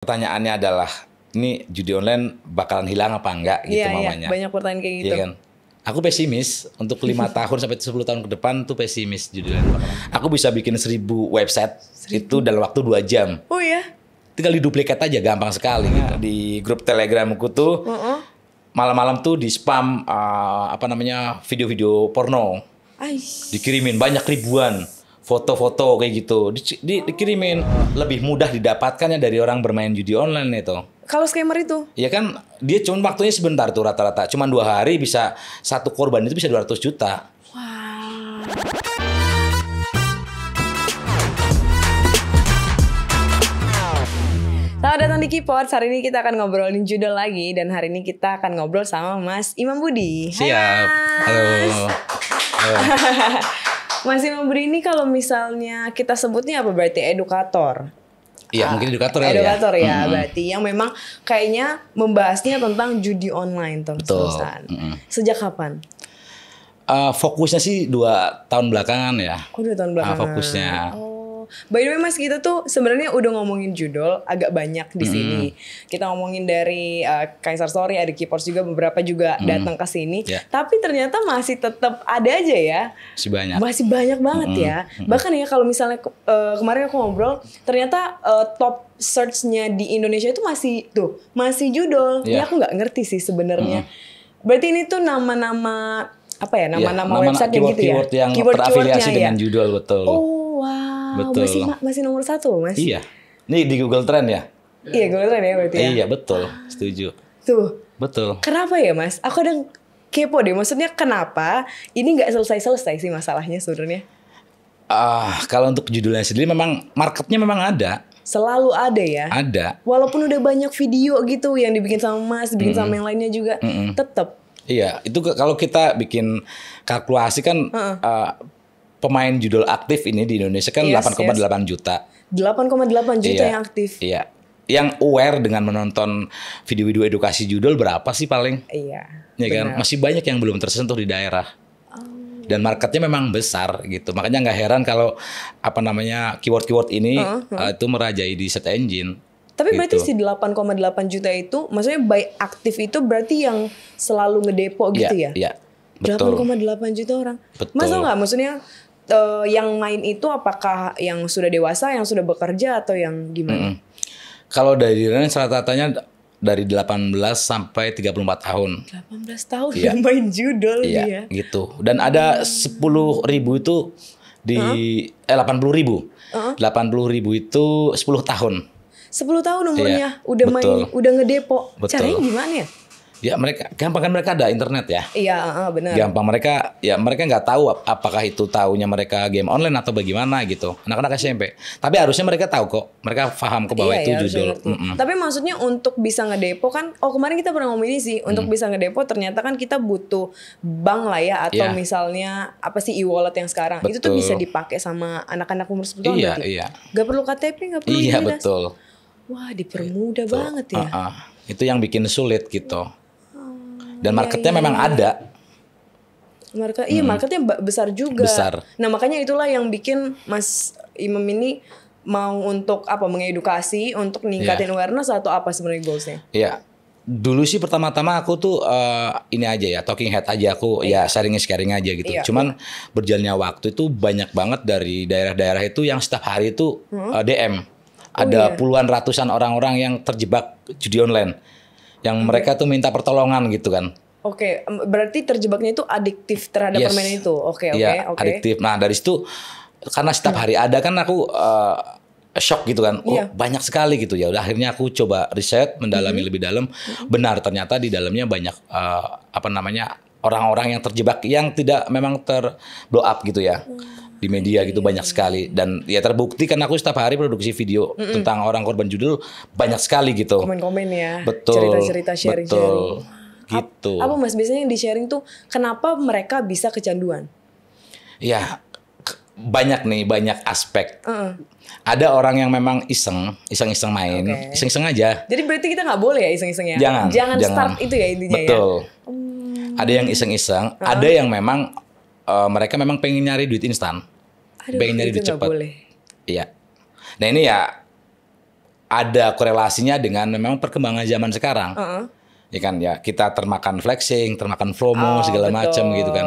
Pertanyaannya adalah, ini judi online bakalan hilang apa enggak gitu mamanya. Iya, banyak pertanyaan kayak gitu. Iya kan? Aku pesimis untuk 5 tahun sampai 10 tahun ke depan tuh pesimis judi online bakalan. Aku bisa bikin 1000 website itu dalam waktu 2 jam. Oh ya? Tinggal diduplikat aja, gampang sekali. Di grup Telegramku tuh malam-malam tuh di spam video-video porno. Dikirimin banyak ribuan foto-foto kayak gitu, dikirimin. Lebih mudah didapatkannya dari orang bermain judi online itu. Kalau scammer itu? Ya kan, dia cuma waktunya sebentar tuh rata-rata. Cuma 2 hari bisa satu korban itu bisa 200 juta. Wow. Selamat datang di Keypods. Hari ini kita akan ngobrolin judul lagi. Dan hari ini kita akan ngobrol sama Mas Imam Budi. Siap. Halo. Halo. Mas Imam Budi ini kalau misalnya kita sebutnya apa berarti? Edukator. Iya, mungkin edukator ya. Edukator ya, berarti yang memang kayaknya membahasnya tentang judi online terus-terusan. Sejak kapan? Fokusnya sih 2 tahun belakangan ya. Oh, 2 tahun belakangan. Fokusnya. By the way Mas, kita tuh sebenarnya udah ngomongin judul agak banyak di sini. Kita ngomongin dari Kaisar Story, ada Keypods juga, beberapa juga datang ke sini. Tapi ternyata masih tetap ada aja ya. Masih banyak banget ya. Bahkan ya kalau misalnya kemarin aku ngobrol, ternyata top search-nya di Indonesia itu masih judul. Ini aku nggak ngerti sih sebenarnya. Berarti ini tuh nama-nama apa ya? Nama-nama website yang gitu ya. Keyword yang terafiliasi dengan judul, betul. Oh, wow. Betul. Masih nomor 1, Mas. Iya. Ini di Google Trend ya? Iya, Google Trend ya berarti ya. Iya, betul. Setuju. Tuh. Betul. Kenapa ya, Mas? Aku ada kepo deh. Maksudnya kenapa ini nggak selesai-selesai sih masalahnya sebenarnya? Kalau untuk judulnya sendiri memang marketnya memang ada. Selalu ada ya? Ada. Walaupun udah banyak video gitu yang dibikin sama Mas, dibikin sama yang lainnya juga, tetap. Iya, itu kalau kita bikin kalkulasi kan pemain judul aktif ini di Indonesia kan 8,8 juta. 8,8 juta yang aktif. Iya. Yang aware dengan menonton video-video edukasi judul berapa sih paling? Iya. Ya kan? Masih banyak yang belum tersentuh di daerah. Dan marketnya memang besar gitu. Makanya nggak heran kalau keyword-keyword ini itu merajai di search engine. Tapi berarti si 8,8 juta itu, maksudnya by aktif itu berarti yang selalu ngedepo gitu ya? Iya, betul. 8,8 juta orang. Betul. Masa nggak? Maksudnya yang main itu apakah yang sudah dewasa, yang sudah bekerja, atau yang gimana? Kalau dari range rata-ratanya dari 18 sampai 34 tahun. 18 tahun yang main judul dia. Gitu. Dan ada 10.000 itu di 80.000. 80.000 itu 10 tahun. 10 tahun umurnya udah main, udah ngedepo. Caranya gimana ya? Ya gampang kan, mereka ada internet ya. Iya, benar. Gampang, mereka nggak tahu apakah itu taunya mereka game online atau bagaimana gitu. Anak-anak SMP. Tapi harusnya mereka tahu kok. Mereka paham kok bahwa itu judul. Tapi maksudnya untuk bisa ngedepo kan, kemarin kita pernah ngomong ini sih, untuk bisa ngedepo ternyata kan kita butuh bank lah ya, atau misalnya apa sih e-wallet yang sekarang. Itu tuh bisa dipakai sama anak-anak umur 10 tahun berarti. Iya. Gak perlu KTP, gak perlu Iya, identitas. betul. Wah, dipermudah banget ya. Itu yang bikin sulit gitu. Dan marketnya memang ada. Marketnya besar juga. Besar. Nah, makanya itulah yang bikin Mas Imam ini mau untuk mengedukasi, untuk ningkatin awareness, atau apa sebenarnya goalsnya? Iya. Dulu sih pertama-tama aku tuh ini aja ya, talking head aja aku, ya sharing aja gitu. Cuman berjalannya waktu itu banyak banget dari daerah-daerah itu yang setiap hari itu DM. Ada puluhan ratusan orang-orang yang terjebak judi online. Yang mereka tuh minta pertolongan gitu kan. Oke, berarti terjebaknya itu adiktif terhadap permainan itu. Oke. Adiktif. Nah, dari situ karena setiap hari ada kan aku shock gitu kan. Banyak sekali gitu ya. Udah akhirnya aku coba riset, mendalami lebih dalam. Benar, ternyata di dalamnya banyak orang-orang yang terjebak yang tidak memang blow up gitu ya. Di media gitu banyak sekali, dan ya terbukti kan aku setiap hari produksi video tentang orang korban judul banyak sekali gitu. Komen-komen ya. Betul. Cerita-cerita, sharing-sharing. Betul. Gitu. Apa Mas biasanya yang di-sharing tuh kenapa mereka bisa kecanduan? Ya banyak aspek. Ada orang yang memang iseng main, iseng aja. Jadi berarti kita nggak boleh ya iseng-iseng ya? Jangan start itu ya intinya. Betul. Ada yang iseng-iseng, ada yang memang mereka memang pengen nyari duit instan. Pengen nyari duit cepat. Iya. Nah ini ya ada korelasinya dengan memang perkembangan zaman sekarang. Ya kan ya, kita termakan flexing, termakan FOMO segala macam gitu kan.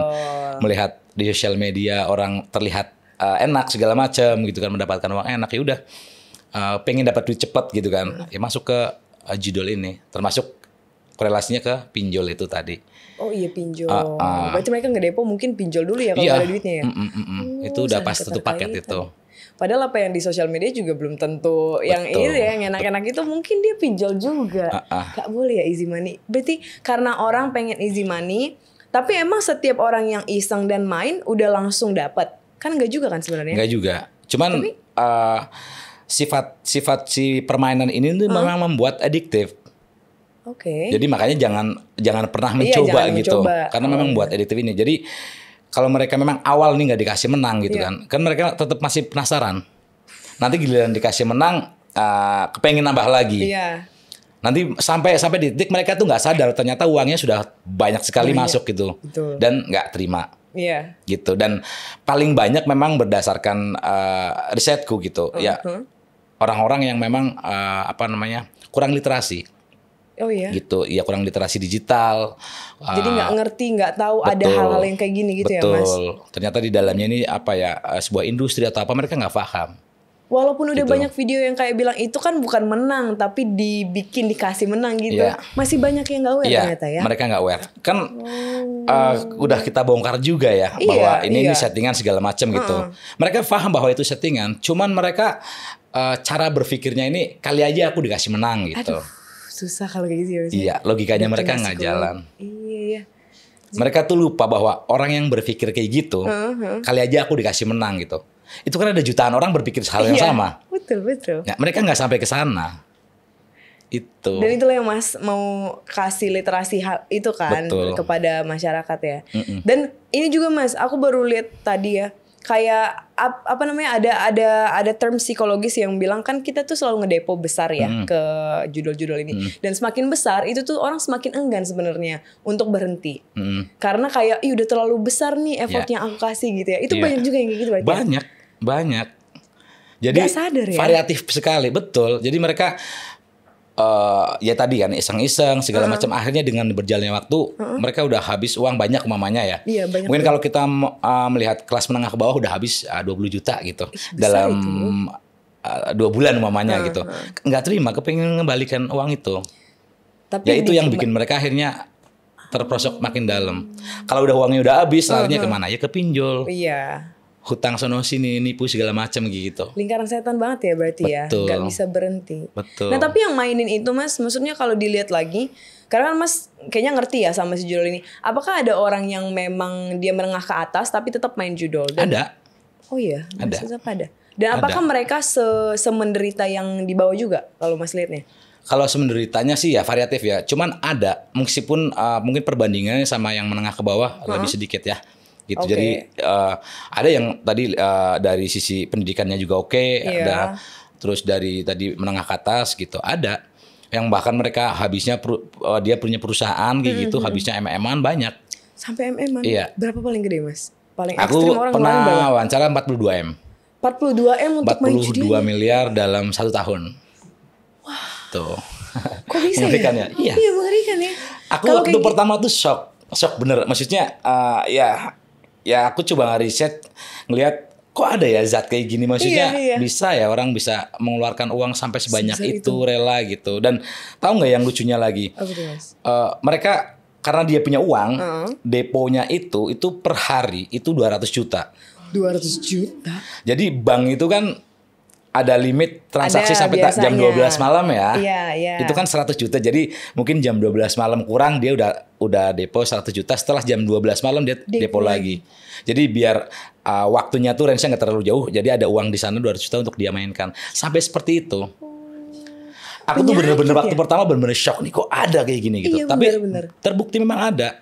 Melihat di sosial media orang terlihat enak segala macam gitu kan, mendapatkan uang enak, ya udah pengen dapat duit cepat gitu kan. Ya masuk ke judul ini, termasuk korelasinya ke pinjol itu tadi. Oh iya, pinjol. Berarti mereka ngedepo mungkin pinjol dulu ya kalau ada duitnya ya. Itu udah pas satu paket itu. Padahal apa yang di sosial media juga belum tentu. Yang ini ya, yang enak-enak itu mungkin dia pinjol juga. Gak boleh ya easy money. Berarti karena orang pengen easy money, tapi emang setiap orang yang iseng dan main udah langsung dapat. Kan enggak juga kan sebenarnya? Enggak juga. Cuman tapi, sifat si permainan ini tuh memang membuat adiktif. Jadi makanya jangan pernah mencoba gitu. Karena memang buat adiktif ini. Jadi kalau mereka memang awal nih nggak dikasih menang gitu kan mereka tetap masih penasaran. Nanti giliran dikasih menang, kepengen nambah lagi. Nanti sampai di titik mereka tuh nggak sadar ternyata uangnya sudah banyak sekali masuk gitu. Dan nggak terima. Gitu. Dan paling banyak memang berdasarkan risetku gitu. Ya orang-orang yang memang kurang literasi. Gitu, ya kurang literasi digital. Jadi nggak ngerti, nggak tahu ada hal-hal yang kayak gini gitu ya Mas. Ternyata di dalamnya ini sebuah industri atau apa mereka nggak paham. Walaupun udah banyak video yang kayak bilang itu kan bukan menang tapi dibikin dikasih menang gitu. Masih banyak yang nggak aware ternyata ya. Mereka nggak aware. Kan udah kita bongkar juga ya bahwa ini settingan segala macam gitu. Mereka paham bahwa itu settingan. Cuman mereka cara berpikirnya ini kali aja aku dikasih menang gitu. Susah kalau kayak gitu ya. Iya, logikanya mereka nggak jalan. Mereka tuh lupa bahwa orang yang berpikir kayak gitu, kali aja aku dikasih menang gitu. Itu kan ada jutaan orang berpikir hal yang sama. Betul. Ya, mereka nggak sampai ke sana. Itu. Dan itulah yang Mas mau kasih literasi hal itu kan kepada masyarakat ya. Dan ini juga Mas, aku baru lihat tadi ya. Kayak ada term psikologis yang bilang kan kita tuh selalu ngedepo besar ya ke judul-judul ini dan semakin besar itu tuh orang semakin enggan sebenarnya untuk berhenti karena kayak udah terlalu besar nih effort yang aku kasih gitu ya. Itu banyak juga yang kayak gitu berarti. Banyak. Jadi sadar, ya? Variatif sekali, betul. Jadi mereka ya tadi kan iseng-iseng segala macam, akhirnya dengan berjalannya waktu mereka udah habis uang banyak umamanya ya. Mungkin kalau kita melihat kelas menengah ke bawah udah habis 20 juta gitu dalam 2 bulan umamanya gitu. Nggak terima, kepengen mengembalikan uang itu. Tapi ya itu yang bikin mereka akhirnya terperosok makin dalam. Kalau udah uangnya udah habis, larinya kemana? Ya ke pinjol. Hutang sono sini, nipu segala macam gitu. Lingkaran setan banget ya berarti. Betul. Ya, nggak bisa berhenti. Betul. Nah tapi yang mainin itu Mas, maksudnya kalau dilihat lagi, karena kan Mas kayaknya ngerti ya sama si judul ini. Apakah ada orang yang memang dia menengah ke atas tapi tetap main judul? Ada. Oh iya, ada. Dan apakah mereka semenderita yang di bawah juga kalau Mas lihatnya? Kalau semenderitanya sih ya variatif ya. Cuman ada, meskipun mungkin perbandingannya sama yang menengah ke bawah lebih sedikit ya. Gitu. Jadi ada yang tadi dari sisi pendidikannya juga ada terus dari tadi menengah ke atas gitu, ada yang bahkan mereka habisnya dia punya perusahaan gitu, habisnya MM-an banyak. Sampai MM-an? Iya. Berapa paling gede Mas? Paling aku ekstrim orang pernah wawancara 42M. 42M untuk main judi? 42 miliar dalam 1 tahun. Wah. Tuh. Kok bisa ya? Iya. Iya mengerikan ya. Aku waktu pertama tuh shock bener. Maksudnya ya aku coba ngeriset, ngelihat kok ada ya zat kayak gini, maksudnya bisa ya orang bisa mengeluarkan uang sampai sebanyak itu rela gitu. Dan tahu nggak yang lucunya lagi? Mereka karena dia punya uang, deponya itu per hari itu 200 juta. 200 juta. Jadi bank itu kan ada limit transaksi sampai jam 12 malam ya. Iya. Itu kan 100 juta. Jadi mungkin jam 12 malam kurang dia udah depo 100 juta. Setelah jam 12 malam dia depo lagi. Jadi biar waktunya tuh range-nya nggak terlalu jauh. Jadi ada uang di sana 200 juta untuk dia mainkan. Sampai seperti itu. Aku tuh bener-bener waktu pertama bener-bener shock nih, kok ada kayak gini gitu. Iya, tapi bener. terbukti memang ada.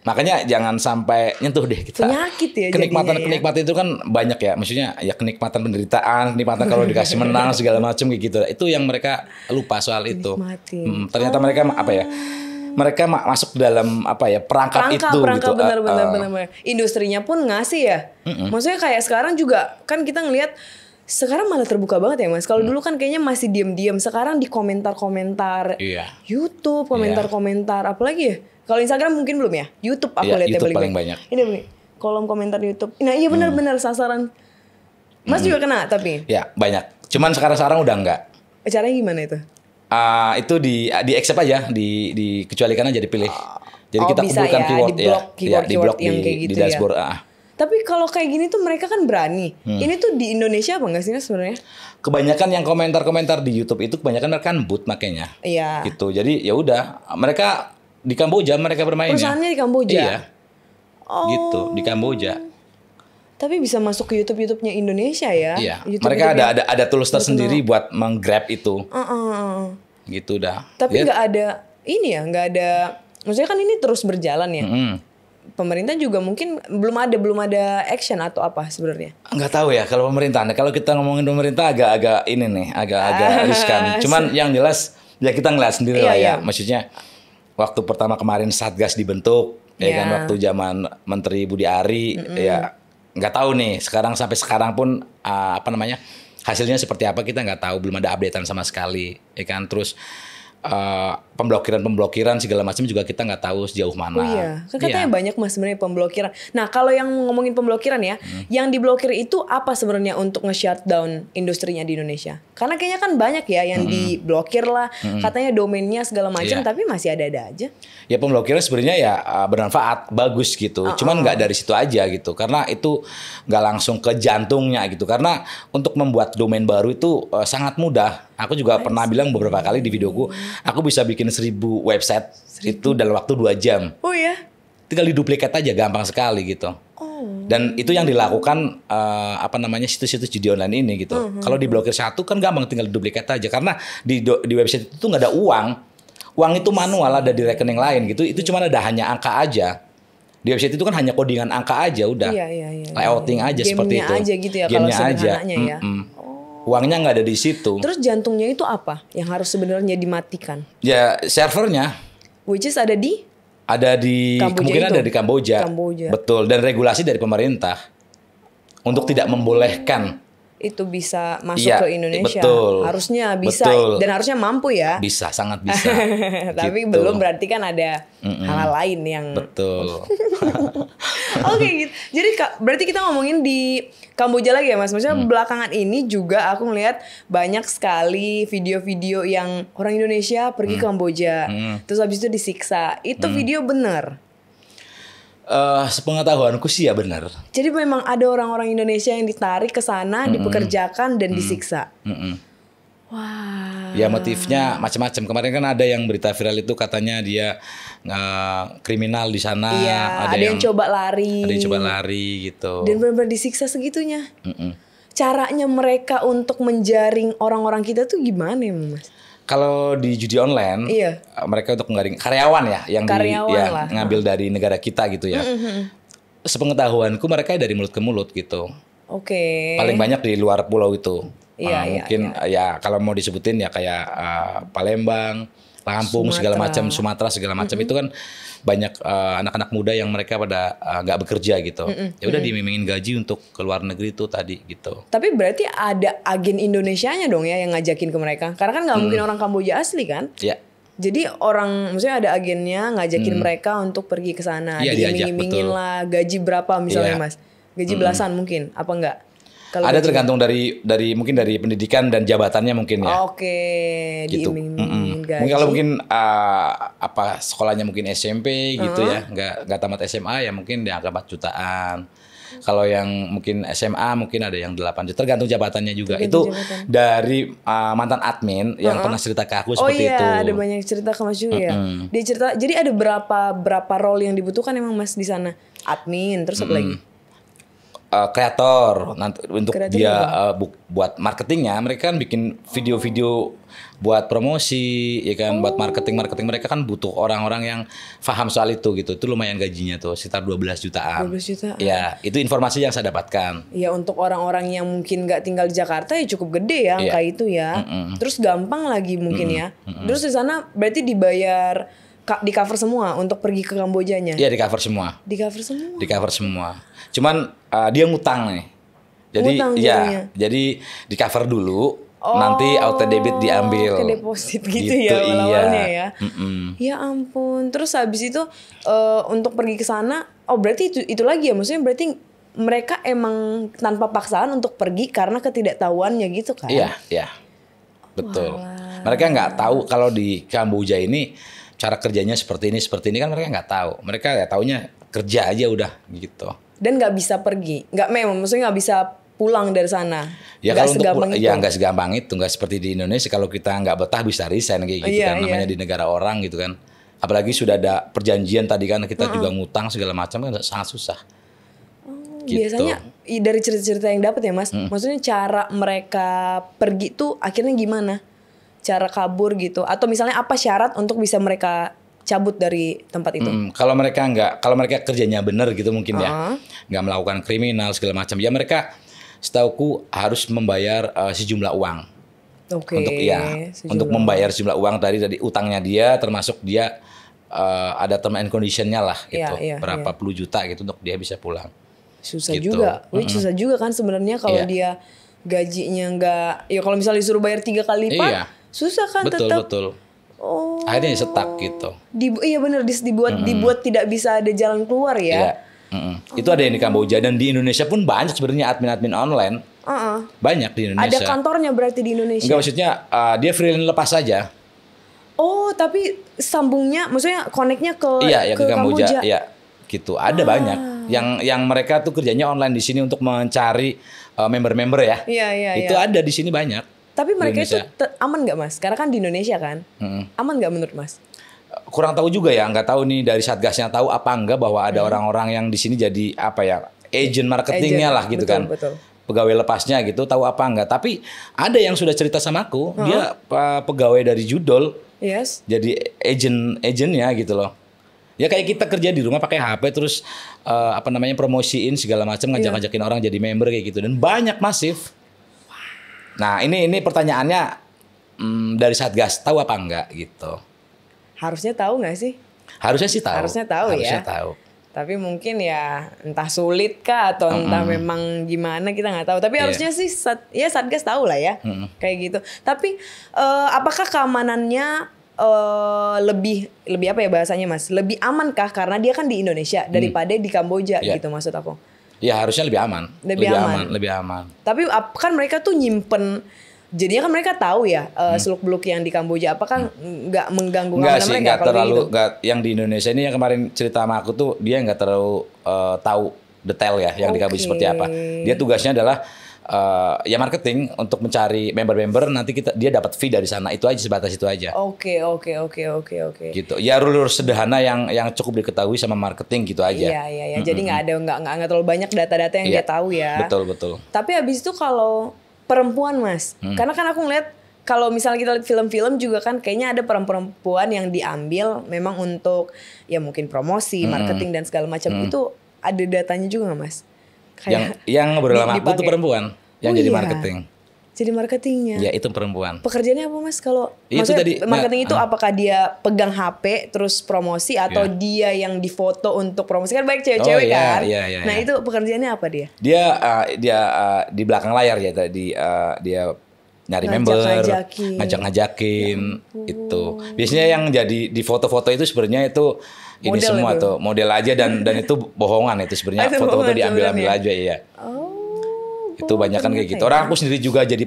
Makanya jangan sampai nyentuh deh kita. Penyakit ya kenikmatan itu kan banyak ya. Maksudnya ya kenikmatan penderitaan, kenikmatan kalau dikasih menang segala macam kayak gitu. Itu yang mereka lupa soal itu. Ternyata mereka mereka masuk dalam perangkap itu gitu. Bener. Industrinya pun ngasih ya. Maksudnya kayak sekarang juga kan kita ngelihat sekarang malah terbuka banget ya Mas. Kalau dulu kan kayaknya masih diam-diam. Sekarang di komentar-komentar YouTube, komentar-komentar apalagi ya. Kalau Instagram mungkin belum ya. YouTube aku lihat YouTube paling banyak. Ini kolom komentar YouTube. Nah iya benar-benar sasaran. Mas juga kena tapi. Ya banyak. Cuman sekarang udah enggak. Caranya gimana itu? Itu di accept aja, dikecualikan aja, dipilih. Jadi kita bisa kumpulkan keyword, di blok yang kayak gitu di dashboard. Tapi kalau kayak gini tuh mereka kan berani. Ini tuh di Indonesia apa nggak sih sebenarnya? Kebanyakan yang komentar-komentar di YouTube itu kebanyakan kan bot makanya. Iya. Gitu. Jadi ya udah, mereka di Kamboja mereka bermain. Perusahaannya di Kamboja. Iya. Gitu, di Kamboja. Tapi bisa masuk ke YouTube-nya Indonesia ya. Iya. YouTube mereka ada tools tersendiri buat menggrab itu. Gitu dah. Tapi nggak ada ini ya, nggak ada. Maksudnya kan ini terus berjalan ya. Pemerintah juga mungkin belum ada action atau apa sebenarnya? Nggak tahu ya kalau pemerintah. Kalau kita ngomongin pemerintah agak ini nih, agak riskan. Cuman yang jelas ya kita ngeliat sendiri lah ya. Maksudnya waktu pertama kemarin Satgas dibentuk, ya kan waktu zaman Menteri Budi Ari, ya nggak tahu nih. Sampai sekarang pun hasilnya seperti apa kita nggak tahu. Belum ada updatean sama sekali, ya kan. Terus pemblokiran segala macam juga kita nggak tahu sejauh mana. Oh iya, kan katanya banyak Mas sebenarnya pemblokiran. Nah kalau yang ngomongin pemblokiran ya, yang diblokir itu apa sebenarnya untuk nge-shutdown industrinya di Indonesia? Karena kayaknya kan banyak ya yang diblokir lah, katanya domainnya segala macam, tapi masih ada aja. Ya pemblokiran sebenarnya ya bermanfaat, bagus gitu. Cuman nggak dari situ aja gitu, karena itu nggak langsung ke jantungnya gitu. Karena untuk membuat domain baru itu sangat mudah. Aku juga pernah bilang beberapa kali di videoku, aku bisa bikin 1000 website itu dalam waktu 2 jam. Oh ya? Tinggal diduplikat aja, gampang sekali gitu. Dan itu yang dilakukan situs-situs judi online ini gitu. Kalau diblokir satu kan gampang, tinggal diduplikat aja. Karena di website itu nggak ada uang. Uang itu manual, ada di rekening lain gitu. Itu cuma ada hanya angka aja. Di website itu kan hanya codingan angka aja udah. Layouting aja seperti itu. Game-nya aja gitu ya kalau sederhananya ya. Uangnya nggak ada di situ. Terus jantungnya itu apa yang harus sebenarnya dimatikan? Ya servernya. Which is ada di kemungkinan ada di Kamboja. Betul, dan regulasi dari pemerintah untuk tidak membolehkan itu bisa masuk ke Indonesia. Betul. Harusnya bisa dan harusnya mampu ya. Bisa, sangat bisa. Tapi gitu. belum, berarti kan ada hal-hal lain yang betul. Oke, gitu. Jadi berarti kita ngomongin di Kamboja lagi ya Mas. Maksudnya belakangan ini juga aku ngeliat banyak sekali video-video yang orang Indonesia pergi ke Kamboja. Terus habis itu disiksa. Itu video bener? Sepengetahuanku sih ya benar. Jadi memang ada orang-orang Indonesia yang ditarik ke sana, dipekerjakan dan disiksa. Wah. Ya motifnya macam-macam. Kemarin kan ada yang berita viral itu katanya dia kriminal di sana. Iya, ada yang coba lari. Ada yang coba lari gitu. Dan benar-benar disiksa segitunya. Caranya mereka untuk menjaring orang-orang kita tuh gimana ya Mas? Kalau di judi online, mereka untuk menggaring karyawan ya, yang ngambil dari negara kita gitu ya. Sepengetahuanku mereka dari mulut ke mulut gitu. Oke. Paling banyak di luar pulau itu. Mungkin kalau mau disebutin ya kayak Palembang, Lampung, segala macam, Sumatera segala macam itu kan banyak anak-anak muda yang mereka pada nggak bekerja gitu. Ya udah dimimingin gaji untuk ke luar negeri itu tadi gitu. Tapi berarti ada agen Indonesianya dong ya yang ngajakin ke mereka. Karena kan nggak mungkin orang Kamboja asli kan? Iya. Jadi maksudnya ada agennya ngajakin mereka untuk pergi ke sana, diiming-imingin lah gaji berapa misalnya Mas? Gaji belasan mungkin, apa enggak? Ada tergantung dari mungkin dari pendidikan dan jabatannya mungkin ya. Oke, gitu. diiming-imingin gaji. Mungkin kalau mungkin sekolahnya mungkin SMP gitu ya, nggak tamat SMA ya mungkin dianggap 4 jutaan. Kalau yang mungkin SMA mungkin ada yang 8 juta, tergantung jabatannya juga. Itu dari mantan admin yang pernah cerita ke aku seperti itu. Oh iya, ada banyak cerita ke Mas juga ya. Dia cerita, jadi ada berapa role yang dibutuhkan emang Mas di sana? Admin, terus apa lagi? Kreator nanti untuk dia buat marketingnya, mereka kan bikin video-video buat promosi ya kan, buat marketing mereka kan butuh orang-orang yang paham soal itu gitu. Itu lumayan gajinya tuh sekitar 12 jutaan. 12 jutaan. Ya, itu informasi yang saya dapatkan. Ya untuk orang-orang yang mungkin nggak tinggal di Jakarta ya cukup gede ya angka itu ya. Terus gampang lagi mungkin ya. Terus di sana berarti dibayar di cover semua untuk pergi ke Kambojanya? Iya, di cover semua. Di cover semua? Di cover semua. Cuman dia ngutang nih. Jadi Ngutang ya, jadinya. jadi di cover dulu, nanti auto debit diambil. Ke deposit gitu, Gitu, ya awal-awalnya iya. ya. Ya ampun. Terus habis itu untuk pergi ke sana, berarti itu lagi ya, maksudnya berarti mereka emang tanpa paksaan untuk pergi karena ketidaktahuannya gitu kan? Iya, iya. Betul. Mereka nggak tahu kalau di Kamboja ini cara kerjanya seperti ini kan mereka nggak tahu. Mereka ya taunya kerja aja udah gitu. Dan nggak bisa pergi, maksudnya nggak bisa pulang dari sana. Ya Nggak kalau untuk segampang itu. ya nggak segampang itu, nggak seperti di Indonesia kalau kita nggak betah bisa resign kayak gitu kan, namanya di negara orang gitu kan. Apalagi sudah ada perjanjian tadi kan kita juga ngutang segala macam kan sangat susah. Gitu. Biasanya dari cerita-cerita yang dapat ya Mas, maksudnya cara mereka pergi tuh akhirnya gimana? Cara kabur gitu, atau misalnya apa syarat untuk bisa mereka cabut dari tempat itu? Kalau mereka kerjanya benar gitu mungkin ya, nggak melakukan kriminal segala macam, ya mereka setauku harus membayar sejumlah uang. Untuk membayar sejumlah uang dari utangnya dia, termasuk dia ada term and conditionnya lah gitu, berapa puluh juta gitu untuk dia bisa pulang. Susah gitu. Susah juga kan sebenarnya kalau dia gajinya nggak, ya kalau misalnya disuruh bayar 3 kali lipat, susah kan tetap. Betul. Akhirnya stuck gitu. Iya benar, dibuat tidak bisa ada jalan keluar ya. Itu ada yang di Kamboja dan di Indonesia pun banyak sebenarnya admin online. Banyak di Indonesia. Ada kantornya berarti di Indonesia? Enggak, maksudnya dia freelance lepas saja. Oh, tapi sambungnya, maksudnya connect-nya ke Kamboja. Iya, gitu. Ada banyak yang mereka tuh kerjanya online di sini untuk mencari member-member ya. Iya. Itu ada di sini banyak. Tapi mereka itu aman nggak Mas? Karena kan di Indonesia kan, aman nggak menurut Mas? Kurang tahu juga ya, nggak tahu nih dari Satgasnya tahu apa enggak bahwa ada orang-orang yang di sini jadi apa ya, agent marketingnya lah gitu kan. Betul. Pegawai lepasnya gitu, tahu apa enggak. Tapi ada yang sudah cerita sama aku, dia pegawai dari Judol, jadi agentnya gitu loh. Ya kayak kita kerja di rumah pakai HP terus promosiin segala macam, ngajak-ngajakin orang jadi member kayak gitu, dan banyak masif. Nah ini pertanyaannya dari Satgas tahu apa enggak gitu? Harusnya tahu nggak sih? Harusnya sih tahu. Harusnya tahu. Tapi mungkin ya entah sulit kah atau entah memang gimana kita nggak tahu. Tapi harusnya sih Satgas tahu lah ya, kayak gitu. Tapi apakah keamanannya lebih apa ya bahasanya Mas? Lebih aman kah karena dia kan di Indonesia daripada di Kamboja gitu maksud aku? Ya harusnya lebih aman. Lebih aman. Tapi kan mereka tuh nyimpen, jadinya kan mereka tahu ya seluk-beluk yang di Kamboja. Apakah nggak mengganggu keamanan mereka? Nggak terlalu. Yang di Indonesia ini yang kemarin cerita sama aku tuh dia nggak terlalu tahu detail ya yang di Kamboja seperti apa. Dia tugasnya adalah marketing untuk mencari member-member, nanti dia dapat fee dari sana, itu aja, sebatas itu aja. Oke. Gitu. Ya rule sederhana yang cukup diketahui sama marketing gitu aja. Iya. Jadi nggak terlalu banyak data-data yang dia tahu ya. Betul. Tapi habis itu kalau perempuan Mas, karena kan aku ngeliat kalau misalnya kita lihat film-film juga kan kayaknya ada perempuan yang diambil memang untuk ya mungkin promosi, marketing dan segala macam. Itu ada datanya juga nggak Mas? Yang bersama aku tuh perempuan yang jadi marketing. Jadi marketingnya. Ya itu perempuan. Pekerjaannya apa Mas kalau maksudnya marketing itu apakah dia pegang HP terus promosi atau dia yang difoto untuk promosi, kan banyak cewek-cewek kan? Nah itu pekerjaannya apa dia? Dia di belakang layar ya tadi dia nyari member, ngajak-ngajakin itu. Biasanya yang jadi di foto-foto itu sebenarnya itu ini model semua itu. Tuh model aja dan itu bohongan itu sebenarnya, foto-foto diambil aja ya. Itu banyak kan kayak gitu. Orang aku sendiri juga jadi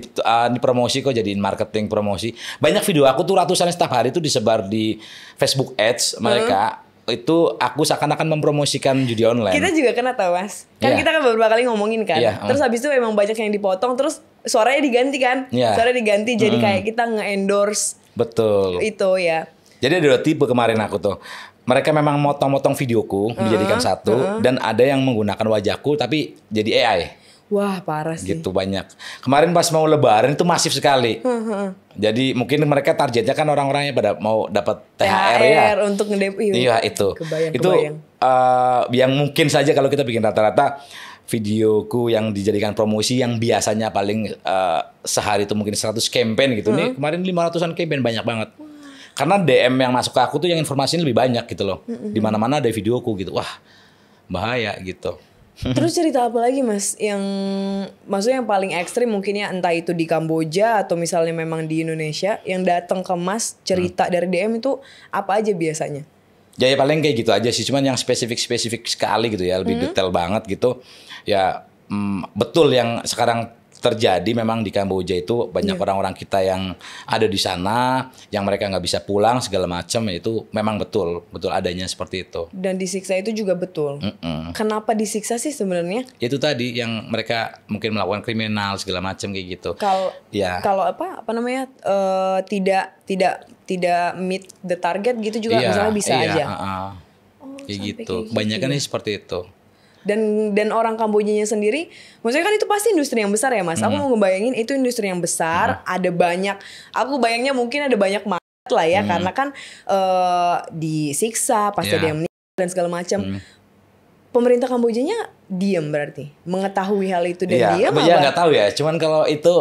promosi kok, jadiin marketing promosi. Banyak video aku tuh ratusan setiap hari itu disebar di Facebook Ads mereka. Itu aku seakan-akan mempromosikan judi online. Kita juga kena tahu Mas. Kan kita kan beberapa kali ngomongin kan. Terus habis itu memang banyak yang dipotong terus suaranya diganti kan. Suaranya diganti jadi kayak kita nge-endorse. Betul. Itu ya. Jadi ada 2 tipe kemarin aku tuh. Mereka memang motong-motong videoku dijadikan satu dan ada yang menggunakan wajahku tapi jadi AI. Wah parah sih. Gitu banyak. Kemarin pas mau lebaran itu masif sekali. Jadi mungkin mereka targetnya kan orang-orang yang pada mau dapat THR ya. Untuk ngedep. Iya itu. Kebayang. Yang mungkin saja kalau kita bikin rata-rata videoku yang dijadikan promosi yang biasanya paling sehari itu mungkin 100 campaign gitu. Nih kemarin 500-an campaign, banyak banget. Karena DM yang masuk ke aku tuh yang informasinya lebih banyak gitu loh. Di mana-mana ada videoku gitu. Wah, bahaya gitu. Terus cerita apa lagi Mas yang maksudnya yang paling ekstrim mungkin ya, entah itu di Kamboja atau misalnya memang di Indonesia, yang datang ke Mas cerita dari DM itu apa aja biasanya? Ya paling kayak gitu aja sih, cuman yang spesifik sekali gitu ya, lebih detail banget gitu. Ya betul yang sekarang terjadi memang di Kamboja itu banyak orang-orang kita yang ada di sana yang mereka nggak bisa pulang segala macam, itu memang betul adanya seperti itu. Dan disiksa itu juga betul. Kenapa disiksa sih sebenarnya? Itu tadi yang mereka mungkin melakukan kriminal segala macam kayak gitu. Kalau apa namanya tidak meet the target gitu juga misalnya bisa aja. Kayak gitu. Kebanyakan sih seperti itu. Dan orang Kambojanya sendiri, maksudnya kan itu pasti industri yang besar ya Mas. Aku mau ngebayangin itu industri yang besar, ada banyak. Aku bayangnya mungkin ada banyak banget lah ya, karena kan disiksa, pasti ada yang meninggal dan segala macam. Pemerintah Kambojanya diam berarti, mengetahui hal itu dan diam apa? Ya nggak tahu ya. Cuman kalau itu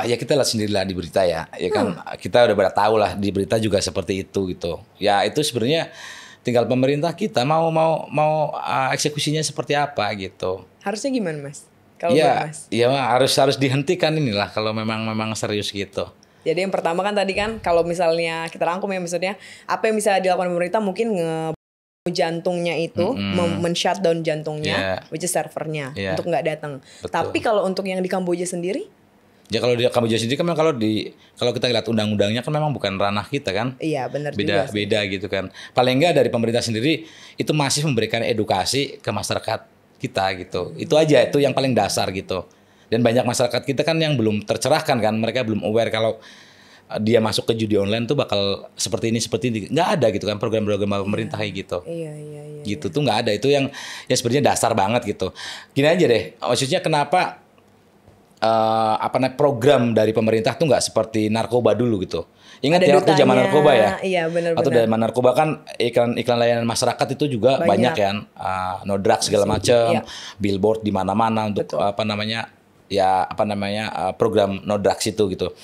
ya kita lihat sendirilah di berita ya kan kita udah pada tahu lah di berita juga seperti itu gitu. Ya itu sebenarnya tinggal pemerintah kita mau eksekusinya seperti apa gitu. Harusnya gimana Mas? Kalau Mas? Ya harus dihentikan inilah kalau memang serius gitu. Jadi yang pertama kan tadi kan kalau misalnya kita rangkum ya, maksudnya apa yang bisa dilakukan pemerintah, mungkin jantungnya itu men-shutdown jantungnya, which is servernya untuk nggak datang. Tapi kalau untuk yang di Kamboja sendiri? Ya kalau di Kamboja sendiri kan kalau kita lihat undang-undangnya kan memang bukan ranah kita kan. Iya benar juga. Beda gitu kan. Paling enggak dari pemerintah sendiri itu masih memberikan edukasi ke masyarakat kita gitu. Itu aja, itu yang paling dasar gitu. Dan banyak masyarakat kita kan yang belum tercerahkan kan, mereka belum aware kalau dia masuk ke judi online tuh bakal seperti ini. Nggak ada gitu kan program-program pemerintah kayak gitu. Iya. Gitu tuh nggak ada. Itu yang ya sebenarnya dasar banget gitu. Gini aja deh, maksudnya kenapa program dari pemerintah tuh nggak seperti narkoba dulu gitu. Ingat ya waktu zaman narkoba ya? Iya benar-benar. Atau zaman narkoba kan iklan layanan masyarakat itu juga banyak kan, no drugs segala macam, billboard di mana-mana untuk program no drugs itu gitu.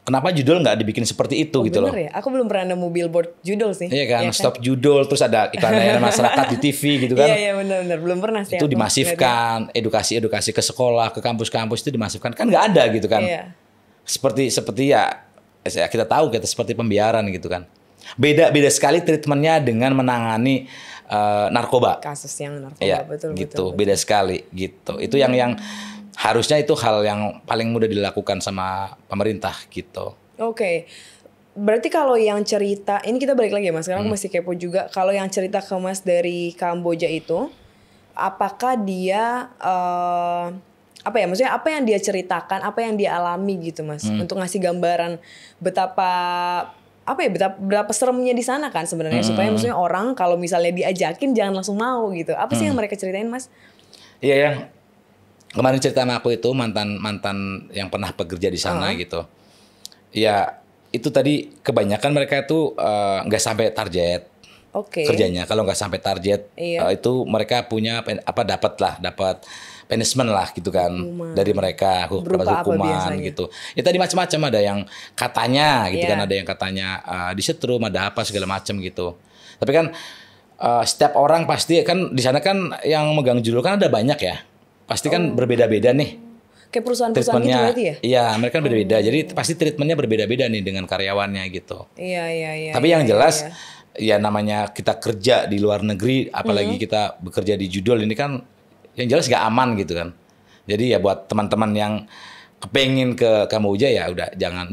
Kenapa judul nggak dibikin seperti itu gitu loh? Bener ya, aku belum pernah nemu billboard judul sih. Iya kan, stop judul, terus ada iklan layanan masyarakat di TV gitu kan. Iya benar-benar, belum pernah sih. Itu dimasifkan, edukasi ke sekolah, ke kampus-kampus itu dimasifkan, kan nggak ada gitu kan. Iya. Seperti ya kita tahu kita seperti pembiaran gitu kan. Beda sekali treatmentnya dengan menangani narkoba. Kasus yang narkoba, betul. Beda sekali gitu. Itu yang harusnya itu hal yang paling mudah dilakukan sama pemerintah gitu. Oke. Berarti kalau yang cerita, ini kita balik lagi ya Mas, sekarang aku masih kepo juga. Kalau yang cerita ke Mas dari Kamboja itu, apakah dia maksudnya apa yang dia ceritakan, apa yang dia alami gitu Mas, untuk ngasih gambaran betapa seremnya di sana kan sebenarnya, supaya maksudnya orang kalau misalnya diajakin jangan langsung mau gitu. Apa sih yang mereka ceritain Mas? Iya yang kemarin cerita sama aku itu mantan yang pernah bekerja di sana gitu. Ya itu tadi kebanyakan mereka itu nggak sampai target kerjanya. Kalau nggak sampai target itu mereka punya dapat punishment lah gitu kan dari mereka, dapat hukuman gitu. Ya tadi macam-macam, ada yang katanya gitu kan, ada yang katanya disetrum, ada apa segala macam gitu. Tapi kan setiap orang pasti kan di sana kan yang megang judul kan ada banyak ya. Pasti kan berbeda-beda nih. Kayak perusahaan-perusahaan gitu berarti ya? Iya, mereka kan beda-beda. Jadi pasti treatmentnya berbeda-beda nih dengan karyawannya gitu. Iya. Tapi yang jelas ya namanya kita kerja di luar negeri, apalagi kita bekerja di judul ini kan yang jelas gak aman gitu kan. Jadi ya buat teman-teman yang kepengen ke Kamboja ya udah jangan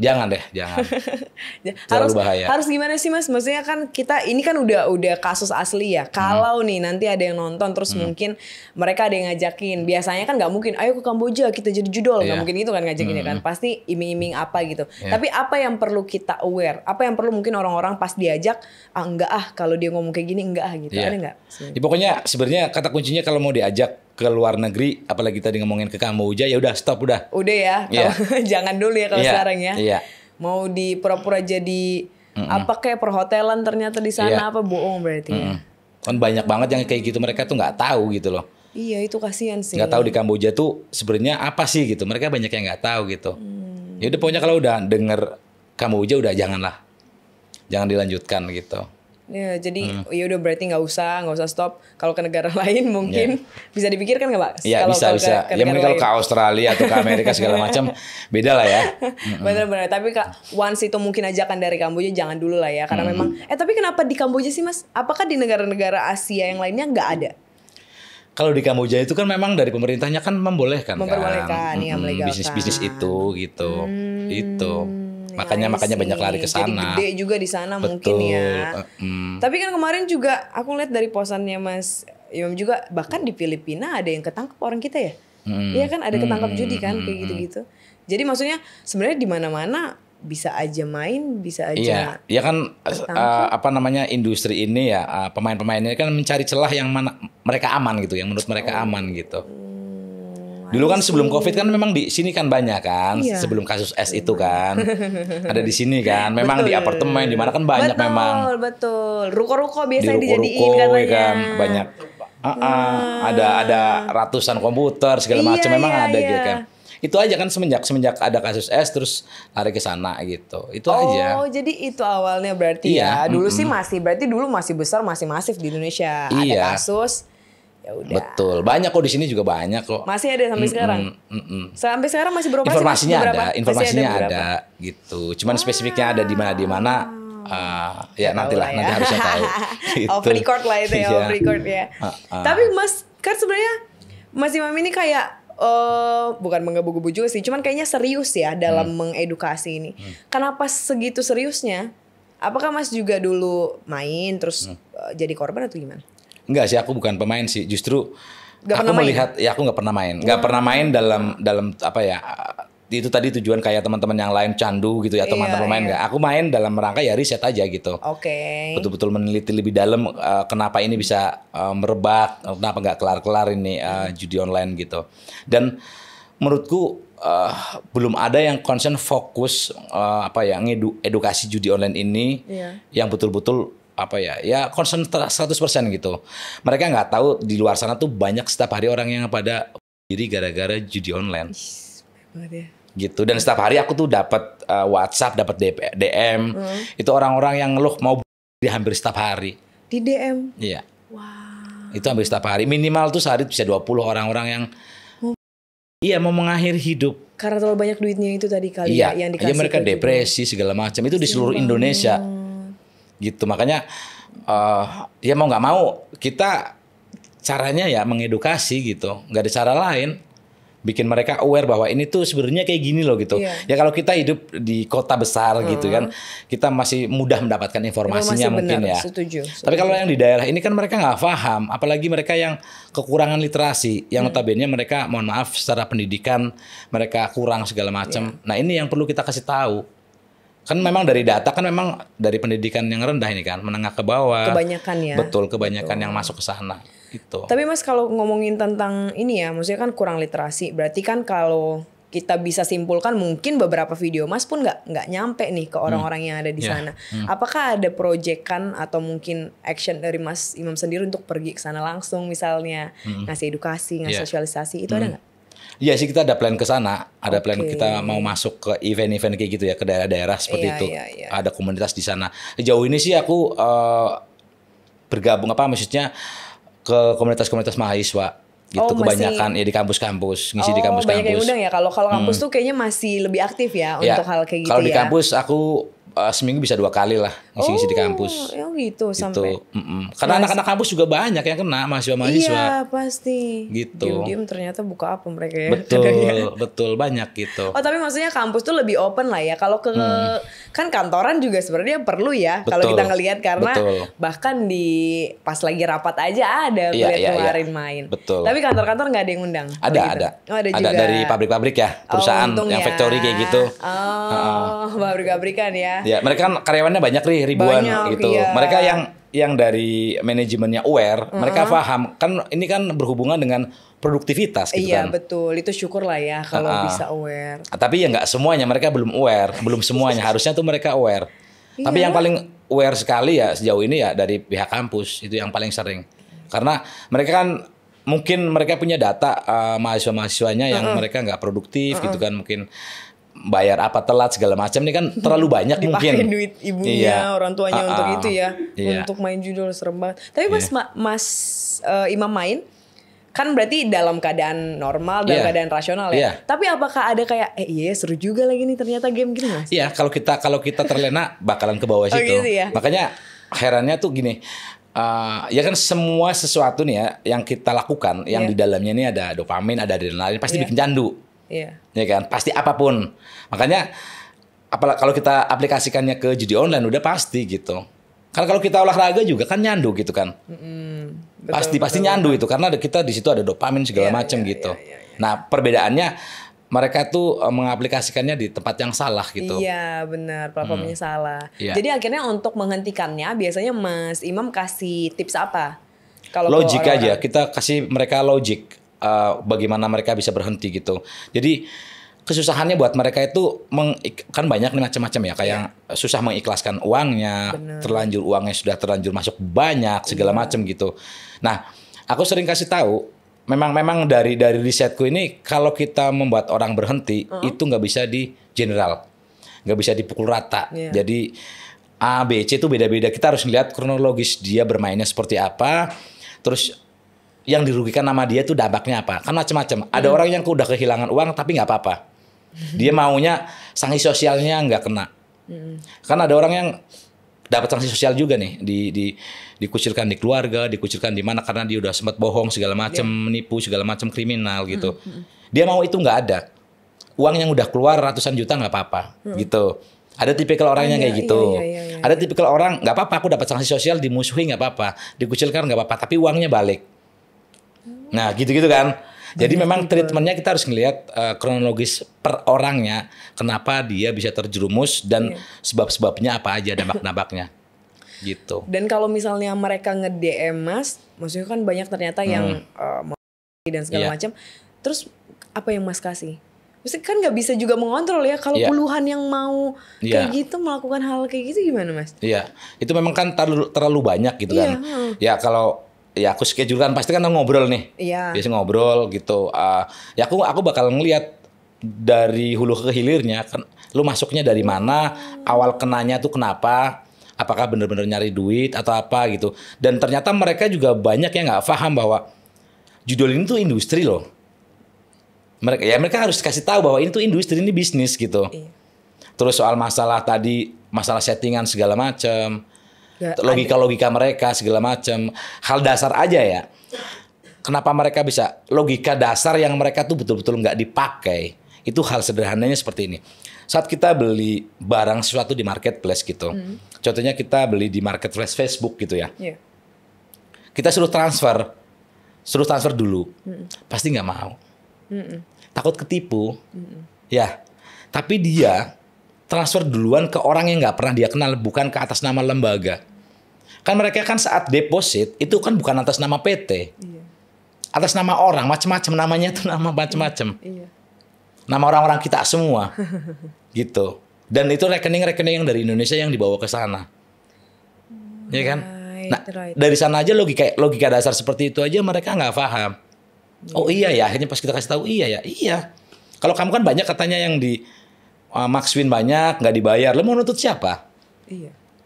terlalu bahaya. Harus gimana sih Mas? Maksudnya kan ini kan udah kasus asli ya. Kalau nih nanti ada yang nonton terus mungkin mereka ada yang ngajakin. Biasanya kan nggak mungkin ayo ke Kamboja kita jadi judul, nggak mungkin itu kan ngajakinnya kan. Pasti iming-iming apa gitu. Tapi apa yang perlu kita aware? Apa yang perlu mungkin orang-orang pas diajak kalau dia ngomong kayak gini enggak gitu. Ada nggak? Ya, pokoknya sebenarnya kata kuncinya kalau mau diajak ke luar negeri, apalagi tadi ngomongin ke Kamboja, ya udah stop udah. Udah ya, jangan dulu ya kalau sekarang ya. Mau di pura-pura jadi apa kayak perhotelan ternyata di sana apa bohong berarti ya. Kan banyak banget yang kayak gitu, mereka tuh nggak tahu gitu loh. Iya itu kasihan sih. Nggak tahu di Kamboja tuh sebenarnya apa sih gitu. Mereka banyak yang nggak tahu gitu. Ya udah pokoknya kalau udah denger Kamboja udah jangan dilanjutkan gitu. Ya, jadi ya udah berarti nggak usah stop. Kalau ke negara lain mungkin bisa dipikirkan nggak Pak? Iya bisa. Ya mungkin kalau ke Australia atau ke Amerika segala macam beda lah ya. Benar-benar. Tapi Kak, once itu mungkin ajakan dari Kamboja jangan dulu lah ya, karena memang. Tapi kenapa di Kamboja sih Mas? Apakah di negara-negara Asia yang lainnya nggak ada? Kalau di Kamboja itu kan memang dari pemerintahnya kan membolehkan ya, melegalkan. Bisnis-bisnis itu gitu. Itu. Makanya banyak lari ke sana. Jadi gede juga di sana. Betul. Mungkin ya. Tapi kan kemarin juga aku lihat dari posannya Mas Imam juga, bahkan di Filipina ada yang ketangkep orang kita ya. Iya kan, ada ketangkep judi kan kayak gitu-gitu. Jadi maksudnya sebenarnya di mana-mana bisa aja main, bisa aja. Iya kan industri ini ya, pemain-pemainnya kan mencari celah yang mana mereka aman gitu, yang menurut mereka aman gitu. Dulu kan sebelum COVID kan memang di sini kan banyak kan, sebelum kasus es itu kan, ada di sini kan, memang di apartemen di mana kan banyak memang. Betul. Ruko-ruko biasa dijadiin katanya. Kan banyak. Ada ratusan komputer segala macam memang ada gitu kan. Itu aja kan semenjak ada kasus es terus lari ke sana gitu. Itu aja. Oh, jadi itu awalnya berarti ya. Dulu sih berarti dulu masih besar, masih masif di Indonesia. Ada kasus. Ya udah. Betul. Banyak kok di sini juga banyak kok. Masih ada sampai sekarang. Sampai sekarang masih beroperasi. Informasinya ada gitu. Cuman spesifiknya ada di mana ya nanti harusnya tahu. Gitu. Off record lah itu ya, off record ya. Tapi Mas kan sebenarnya Mas Imam ini kayak bukan menggebu-gebu juga sih, cuman kayaknya serius ya dalam mengedukasi ini. Kenapa segitu seriusnya? Apakah Mas juga dulu main terus jadi korban atau gimana? Enggak sih, aku bukan pemain sih. Justru aku melihat aku nggak pernah main. Nggak pernah main dalam apa ya? Itu tadi tujuan kayak teman-teman yang lain candu gitu ya, atau mantan pemain nggak. Aku main dalam rangka ya riset aja gitu. Betul-betul meneliti lebih dalam kenapa ini bisa merebak, kenapa nggak kelar-kelar ini judi online gitu. Dan menurutku belum ada yang concern fokus edukasi judi online ini yang betul-betul concern 100% gitu. Mereka nggak tahu di luar sana tuh banyak setiap hari orang yang pada diri gara-gara judi online. Gitu. Dan setiap hari aku tuh dapat WhatsApp, dapat DM. Itu orang-orang yang ngeluh mau di hampir setiap hari. Di DM? Iya. Wow. Itu hampir setiap hari. Minimal tuh sehari bisa 20 orang-orang yang mau mengakhiri hidup. Karena terlalu banyak duitnya itu tadi kali yang dikasih. Iya, mereka depresi segala macam. Itu di seluruh Indonesia. Gitu. Makanya mau nggak mau kita caranya ya mengedukasi gitu. Nggak ada cara lain. Bikin mereka aware bahwa ini tuh sebenarnya kayak gini loh gitu. Ya kalau kita hidup di kota besar gitu kan, kita masih mudah mendapatkan informasinya mungkin ya. Setuju. Tapi kalau yang di daerah ini kan mereka nggak paham, apalagi mereka yang kekurangan literasi, yang notabene mereka mohon maaf secara pendidikan mereka kurang segala macam. Nah ini yang perlu kita kasih tahu. Kan memang dari data kan memang dari pendidikan yang rendah ini kan, menengah ke bawah. Kebanyakan ya. Betul, kebanyakan yang masuk ke sana. Gitu. Tapi Mas kalau ngomongin tentang ini ya, maksudnya kan kurang literasi. Berarti kan kalau kita bisa simpulkan mungkin beberapa video Mas pun nggak nyampe nih ke orang-orang yang ada di sana. Apakah ada proyekan atau mungkin action dari Mas Imam sendiri untuk pergi ke sana langsung misalnya ngasih edukasi, ngasih sosialisasi itu ada nggak? Iya sih, kita ada plan ke sana, ada plan kita mau masuk ke event-event kayak gitu ya, ke daerah-daerah seperti itu. Ada komunitas di sana. Sejauh ini sih aku bergabung maksudnya ke komunitas-komunitas mahasiswa gitu, kebanyakan ya di kampus-kampus, ngisi di kampus-kampus. Banyak yang undang ya, kalau kampus tuh kayaknya masih lebih aktif ya untuk hal kayak gitu ya. Kalau di kampus aku seminggu bisa 2 kali lah ngisi-ngisi di kampus. Oh gitu sampai. Karena anak-anak kampus juga banyak yang kena, mahasiswa-mahasiswa. Iya pasti. Gitu. Diam-diam ternyata buka apa mereka ya. Betul banyak gitu. Oh tapi maksudnya kampus tuh lebih open lah ya. Kalau ke kan kantoran juga sebenarnya perlu ya kalau kita ngelihat, karena bahkan di pas lagi rapat aja ada kemarin main. Betul. Tapi kantor-kantor nggak ada yang undang. Ada. Oh, ada juga. Ada dari pabrik-pabrik ya, perusahaan yang factory kayak gitu. Pabrik-pabrikan ya. Ya, mereka kan karyawannya banyak ribuan gitu. Iya. Mereka yang dari manajemennya aware, mereka paham. Kan ini kan berhubungan dengan produktivitas gitu kan. Iya, betul. Itu syukur lah ya kalau bisa aware. Tapi ya nggak semuanya, mereka belum aware, belum semuanya. Harusnya tuh mereka aware. Tapi yang paling aware sekali ya sejauh ini ya dari pihak kampus, itu yang paling sering. Karena mereka kan mungkin mereka punya data mahasiswa-mahasiswanya yang mereka nggak produktif gitu kan, mungkin bayar apa telat segala macam ini kan terlalu banyak mungkin. Dipakai duit ibunya, orang tuanya untuk itu ya, untuk main judul, serem banget. Tapi Mas Imam main kan berarti dalam keadaan normal, dalam keadaan rasional ya. Tapi apakah ada kayak iya seru juga lagi nih ternyata game gitu Mas? Iya, kalau kita terlena bakalan ke bawah situ. Gitu ya? Makanya herannya tuh gini. Ya kan semua sesuatu nih ya yang kita lakukan yang di dalamnya ini ada dopamin, ada adrenalin pasti bikin candu. Ya kan? Pasti apapun. Makanya kalau kita aplikasikannya ke judi online udah pasti gitu. Karena kalau kita olahraga juga kan nyandu gitu kan. Pasti nyandu itu karena kita di situ ada dopamin segala macam gitu. Nah, perbedaannya mereka tuh mengaplikasikannya di tempat yang salah gitu. Iya benar, platformnya salah. Jadi akhirnya untuk menghentikannya biasanya Mas Imam kasih tips apa? Kalau logik aja, kita kasih mereka logik bagaimana mereka bisa berhenti gitu. Jadi kesusahannya buat mereka itu kan banyak nih macam-macam ya, kayak susah mengikhlaskan uangnya, uangnya sudah terlanjur masuk banyak segala macam gitu. Nah, aku sering kasih tahu. Memang dari risetku ini kalau kita membuat orang berhenti itu nggak bisa di general, nggak bisa dipukul rata. Jadi A, B, C itu beda-beda. Kita harus lihat kronologis dia bermainnya seperti apa. Terus yang dirugikan nama dia itu dampaknya apa? Kan macam-macam. Ada orang yang udah kehilangan uang tapi nggak apa-apa. Dia maunya sanksi sosialnya nggak kena. Kan ada orang yang dapat sanksi sosial juga nih, dikucilkan di keluarga, dikucilkan di mana karena dia udah sempat bohong segala macam, menipu segala macam, kriminal gitu. Dia mau itu nggak ada. Uang yang udah keluar ratusan juta nggak apa-apa gitu. Ada tipikal orangnya kayak gitu. Ada tipikal orang nggak apa-apa, aku dapat sanksi sosial, dimusuhi nggak apa-apa, dikucilkan nggak apa-apa, tapi uangnya balik. Nah gitu-gitu kan. Jadi memang treatmentnya kita harus ngelihat kronologis per orangnya, kenapa dia bisa terjerumus dan sebab-sebabnya apa aja, dampak-dampaknya gitu. Dan kalau misalnya mereka nge-DM Mas, maksudnya kan banyak ternyata yang dan segala macam. Terus apa yang Mas kasih? Maksudnya kan nggak bisa juga mengontrol ya kalau puluhan yang mau kayak gitu melakukan hal kayak gitu gimana Mas? Iya, itu memang kan terlalu banyak gitu kan. Ya kalau aku schedule kan pasti kan ngobrol nih. Biasa ngobrol gitu. Ya aku bakal ngelihat dari hulu ke hilirnya kan, lu masuknya dari mana, awal kenanya tuh kenapa, apakah benar-benar nyari duit atau apa gitu. Dan ternyata mereka juga banyak yang nggak paham bahwa judul ini tuh industri loh. Mereka harus kasih tahu bahwa ini tuh industri, ini bisnis gitu. Terus soal masalah settingan segala macam. Logika mereka segala macam, hal dasar aja ya. Kenapa mereka bisa logika dasar yang mereka tuh betul-betul nggak dipakai? Itu hal sederhananya seperti ini. Saat kita beli barang sesuatu di marketplace gitu, contohnya kita beli di marketplace Facebook gitu ya, kita suruh transfer dulu, pasti nggak mau, takut ketipu, ya. Tapi dia transfer duluan ke orang yang nggak pernah dia kenal, bukan ke atas nama lembaga. Kan mereka kan saat deposit itu kan bukan atas nama PT, atas nama orang, macam-macam namanya itu nama macam-macam, nama orang-orang kita semua, gitu. Dan itu rekening-rekening yang dari Indonesia yang dibawa ke sana, ya kan? Nah dari sana aja logika dasar seperti itu aja mereka nggak paham. Oh iya ya, akhirnya pas kita kasih tahu iya. Kalau kamu kan banyak katanya yang di Max Win banyak nggak dibayar, lo mau nuntut siapa?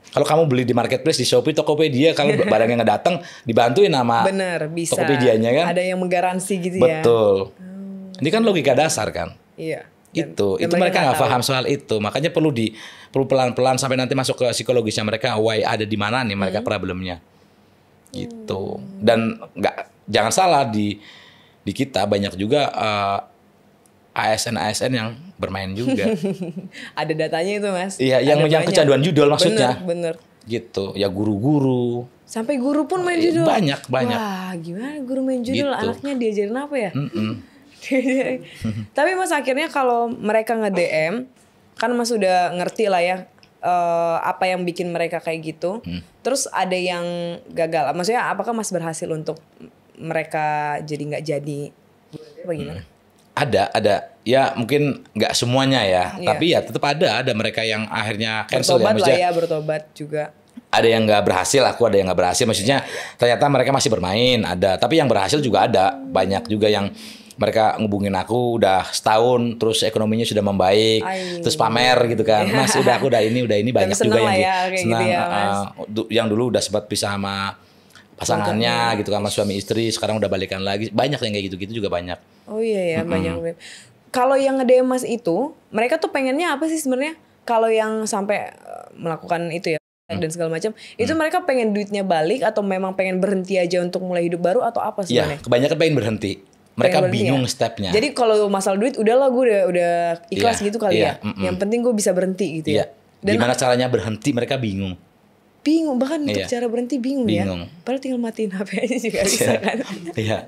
Kalau kamu beli di marketplace, di Shopee, Tokopedia, kalau barangnya nggak datang, dibantuin sama Tokopedia-nya kan? Ada yang menggaransi gitu ya. Betul. Ini kan logika dasar kan? Itu mereka nggak paham soal itu, makanya perlu pelan-pelan sampai nanti masuk ke psikologisnya mereka, why ada di mana nih mereka problemnya, gitu. Dan jangan salah di kita banyak juga ASN yang bermain juga. Ada datanya itu Mas. Iya, yang kecanduan judul maksudnya. Bener. Gitu, ya guru-guru. Sampai guru pun main judul. Banyak. Wah, gimana guru main judul? Gitu. Anaknya diajarin apa ya? Tapi Mas akhirnya kalau mereka nge-DM, kan Mas udah ngerti lah ya apa yang bikin mereka kayak gitu. Terus ada yang gagal. Maksudnya apakah Mas berhasil untuk mereka jadi nggak jadi? Apa gimana? Ada. Ya mungkin nggak semuanya ya. Tapi ya tetap ada mereka yang akhirnya cancel bertobat juga. Ada yang nggak berhasil, ada yang nggak berhasil. Maksudnya ternyata mereka masih bermain, ada. Tapi yang berhasil juga ada. Banyak juga yang mereka ngubungin aku udah setahun, terus ekonominya sudah membaik, terus pamer gitu kan, Mas aku udah ini banyak juga yang senang, gitu ya, yang dulu udah sempat pisah sama pasangannya gitu kan, sama suami istri, sekarang udah balikan lagi, banyak yang kayak gitu-gitu juga banyak. Oh iya ya, banyak. Kalau yang nge-DM Mas itu, mereka tuh pengennya apa sih sebenarnya? Kalau yang sampai melakukan itu ya dan segala macam, itu mereka pengen duitnya balik atau memang pengen berhenti aja untuk mulai hidup baru atau apa sebenarnya? Iya, kebanyakan pengen berhenti. Mereka bingung stepnya. Jadi kalau masalah duit, udahlah gue udah ikhlas gitu kali ya. Yang penting gue bisa berhenti gitu ya. Dan gimana caranya berhenti mereka bingung. Bingung, bahkan untuk cara berhenti bingung ya. Padahal tinggal matiin HP aja juga bisa kan. Iya.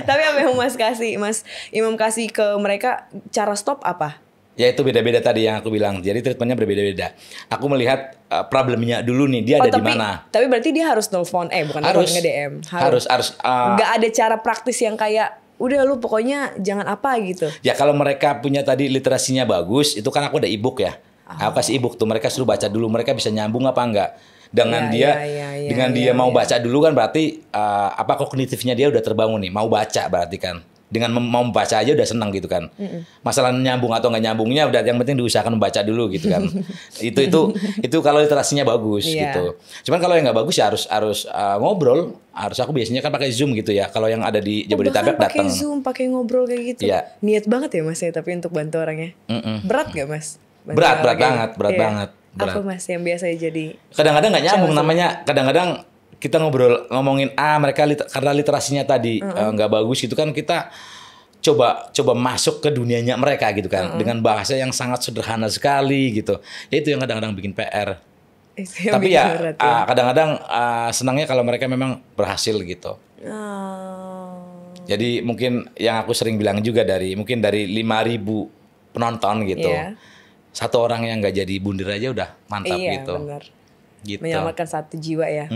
Tapi apa yang Mas Imam kasih ke mereka cara stop apa? Ya itu beda-beda tadi yang aku bilang. Jadi treatmentnya berbeda-beda. Aku melihat problemnya dulu nih, dia ada di mana. Tapi berarti dia harus nelfon, bukan nge-DM. Harus. Gak ada cara praktis yang kayak, udah lu pokoknya jangan apa gitu. Ya kalau mereka punya tadi literasinya bagus, itu kan aku ada e-book ya. Aku kasih e-book tuh, mereka suruh baca dulu, mereka bisa nyambung apa enggak. Dengan dia mau baca dulu kan berarti apa kognitifnya dia udah terbangun nih, mau baca berarti kan. Dengan mau membaca aja udah senang gitu kan. Masalah nyambung atau nggak nyambungnya udah yang penting diusahakan membaca dulu gitu kan. itu kalau literasinya bagus gitu. Cuman kalau yang nggak bagus ya harus ngobrol. Harus aku biasanya kan pakai Zoom gitu ya. Kalau yang ada di Jabodetabek datang. Pakai Zoom, pakai ngobrol kayak gitu. Niat banget ya Mas ya, tapi untuk bantu orangnya. Berat nggak Mas? Berat banget. Berat. Apa Mas yang biasa jadi? Kadang-kadang nggak nyambung namanya. Kadang-kadang kita ngomongin mereka karena literasinya tadi nggak bagus gitu kan, kita coba masuk ke dunianya mereka gitu kan dengan bahasa yang sangat sederhana sekali gitu. Ya itu yang kadang-kadang bikin PR. Tapi ya kadang-kadang senangnya kalau mereka memang berhasil gitu. Jadi mungkin yang aku sering bilang juga dari 5.000 penonton gitu. Satu orang yang nggak jadi bundir aja udah mantap gitu. Benar. Gitu. Menyelamatkan satu jiwa ya.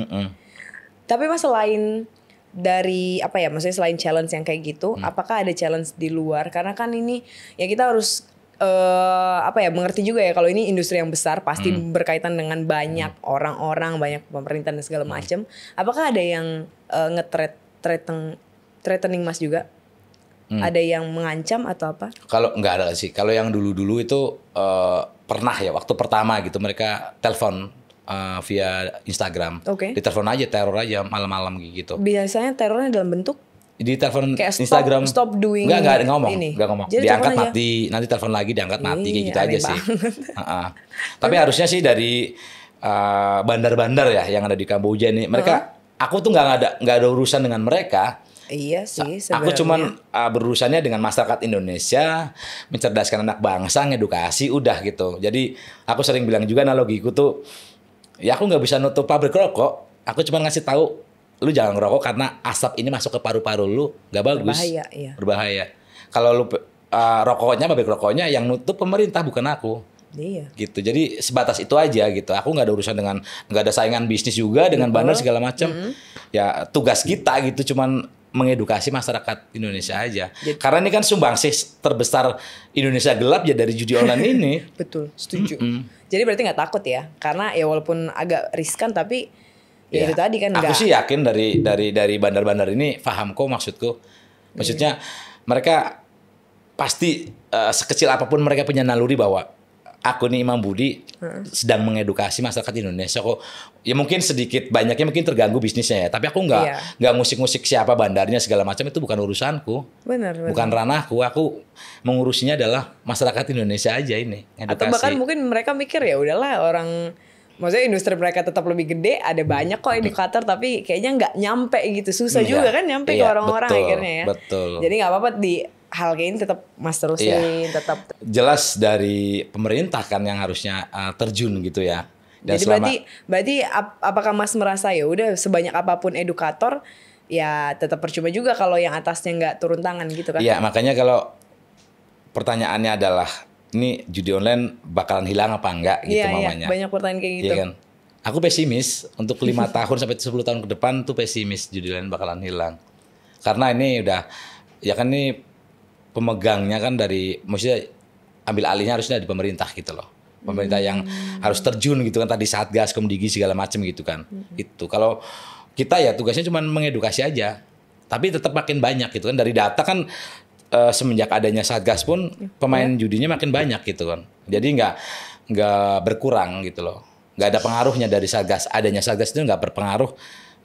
Tapi Mas selain dari maksudnya selain challenge yang kayak gitu, apakah ada challenge di luar? Karena kan ini ya kita harus mengerti juga ya kalau ini industri yang besar pasti berkaitan dengan banyak orang-orang, banyak pemerintah dan segala macam. Apakah ada yang threatening Mas juga? Ada yang mengancam atau apa? Kalau nggak ada sih. Kalau yang dulu-dulu itu pernah ya waktu pertama gitu mereka telepon via Instagram. Ditelepon aja, teror aja malam-malam gitu. Biasanya terornya dalam bentuk? Di telepon kayak Instagram. Stop doing. Nggak ngomong. Jadi diangkat mati, nanti telepon lagi diangkat mati kayak gitu aja sih. Tapi harusnya sih dari bandar-bandar ya yang ada di Kamboja ini, mereka aku tuh nggak ada urusan dengan mereka. Iya sih sebenarnya. Aku cuman berurusannya dengan masyarakat Indonesia, mencerdaskan anak bangsa, ngedukasi, udah gitu. Jadi aku sering bilang juga analogiku tuh, ya aku nggak bisa nutup pabrik rokok. Aku cuma ngasih tahu, lu jangan ngerokok karena asap ini masuk ke paru-paru lu, nggak bagus. Berbahaya. Kalau lu pabrik rokoknya yang nutup pemerintah bukan aku. Iya. Gitu. Jadi sebatas itu aja gitu. Aku nggak ada urusan dengan, nggak ada saingan bisnis juga dengan bandar segala macam. Ya tugas kita gitu cuman mengedukasi masyarakat Indonesia aja. Karena ini kan sumbangsih terbesar Indonesia gelap ya dari judi online ini. Betul, setuju. Jadi berarti nggak takut ya? Karena ya walaupun agak riskan tapi ya itu tadi kan aku sih yakin dari bandar-bandar ini paham kok maksudku. Maksudnya mereka pasti sekecil apapun mereka punya naluri bahwa aku nih Imam Budi sedang mengedukasi masyarakat Indonesia kok. Ya mungkin sedikit banyaknya mungkin terganggu bisnisnya ya. Tapi aku nggak ngusik-ngusik siapa bandarnya segala macam, itu bukan urusanku. Benar. Bukan ranahku. Aku mengurusinya adalah masyarakat Indonesia aja ini. Edukasi. Atau bahkan mungkin mereka mikir ya udahlah orang, maksudnya industri mereka tetap lebih gede, ada banyak kok edukator tapi kayaknya nggak nyampe gitu, susah juga kan nyampe ke orang-orang akhirnya ya. Betul. Jadi nggak apa-apa di hal kayak ini tetap Mas terusin, tetap jelas dari pemerintah kan yang harusnya terjun gitu ya. Dan jadi berarti apakah Mas merasa ya udah sebanyak apapun edukator ya tetap percuma juga kalau yang atasnya nggak turun tangan gitu kan? Iya, makanya kalau pertanyaannya adalah ini judi online bakalan hilang apa enggak gitu mamanya. Iya, banyak pertanyaan kayak gitu. Iya kan? Aku pesimis untuk 5 tahun sampai 10 tahun ke depan tuh pesimis judi online bakalan hilang. Karena ini udah ya kan ini pemegangnya kan maksudnya ambil alihnya harusnya dari pemerintah gitu loh. Pemerintah yang harus terjun gitu kan, tadi Satgas, Komdigi segala macam gitu kan. Itu kalau kita ya tugasnya cuma mengedukasi aja. Tapi tetap makin banyak gitu kan, dari data kan semenjak adanya Satgas pun pemain judinya makin banyak gitu kan. Jadi nggak berkurang gitu loh. Nggak ada pengaruhnya dari Satgas. Adanya Satgas itu nggak berpengaruh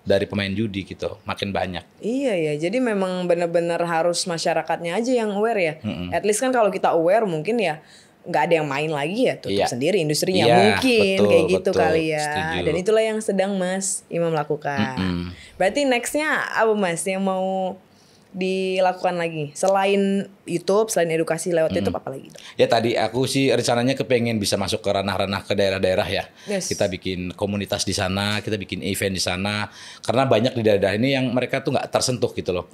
dari pemain judi gitu. Makin banyak. Iya ya. Jadi memang benar-benar harus masyarakatnya aja yang aware ya. At least kan kalau kita aware mungkin ya nggak ada yang main lagi ya, tutup sendiri industrinya mungkin betul, kayak gitu kali ya. Setuju. Dan itulah yang sedang Mas Imam lakukan. Berarti nextnya apa Mas yang mau dilakukan lagi selain YouTube, selain edukasi lewat YouTube apa lagi? Ya tadi aku sih rencananya kepengen bisa masuk ke ranah-ranah ke daerah-daerah ya. Kita bikin komunitas di sana, kita bikin event di sana. Karena banyak di daerah ini yang mereka tuh nggak tersentuh gitu loh.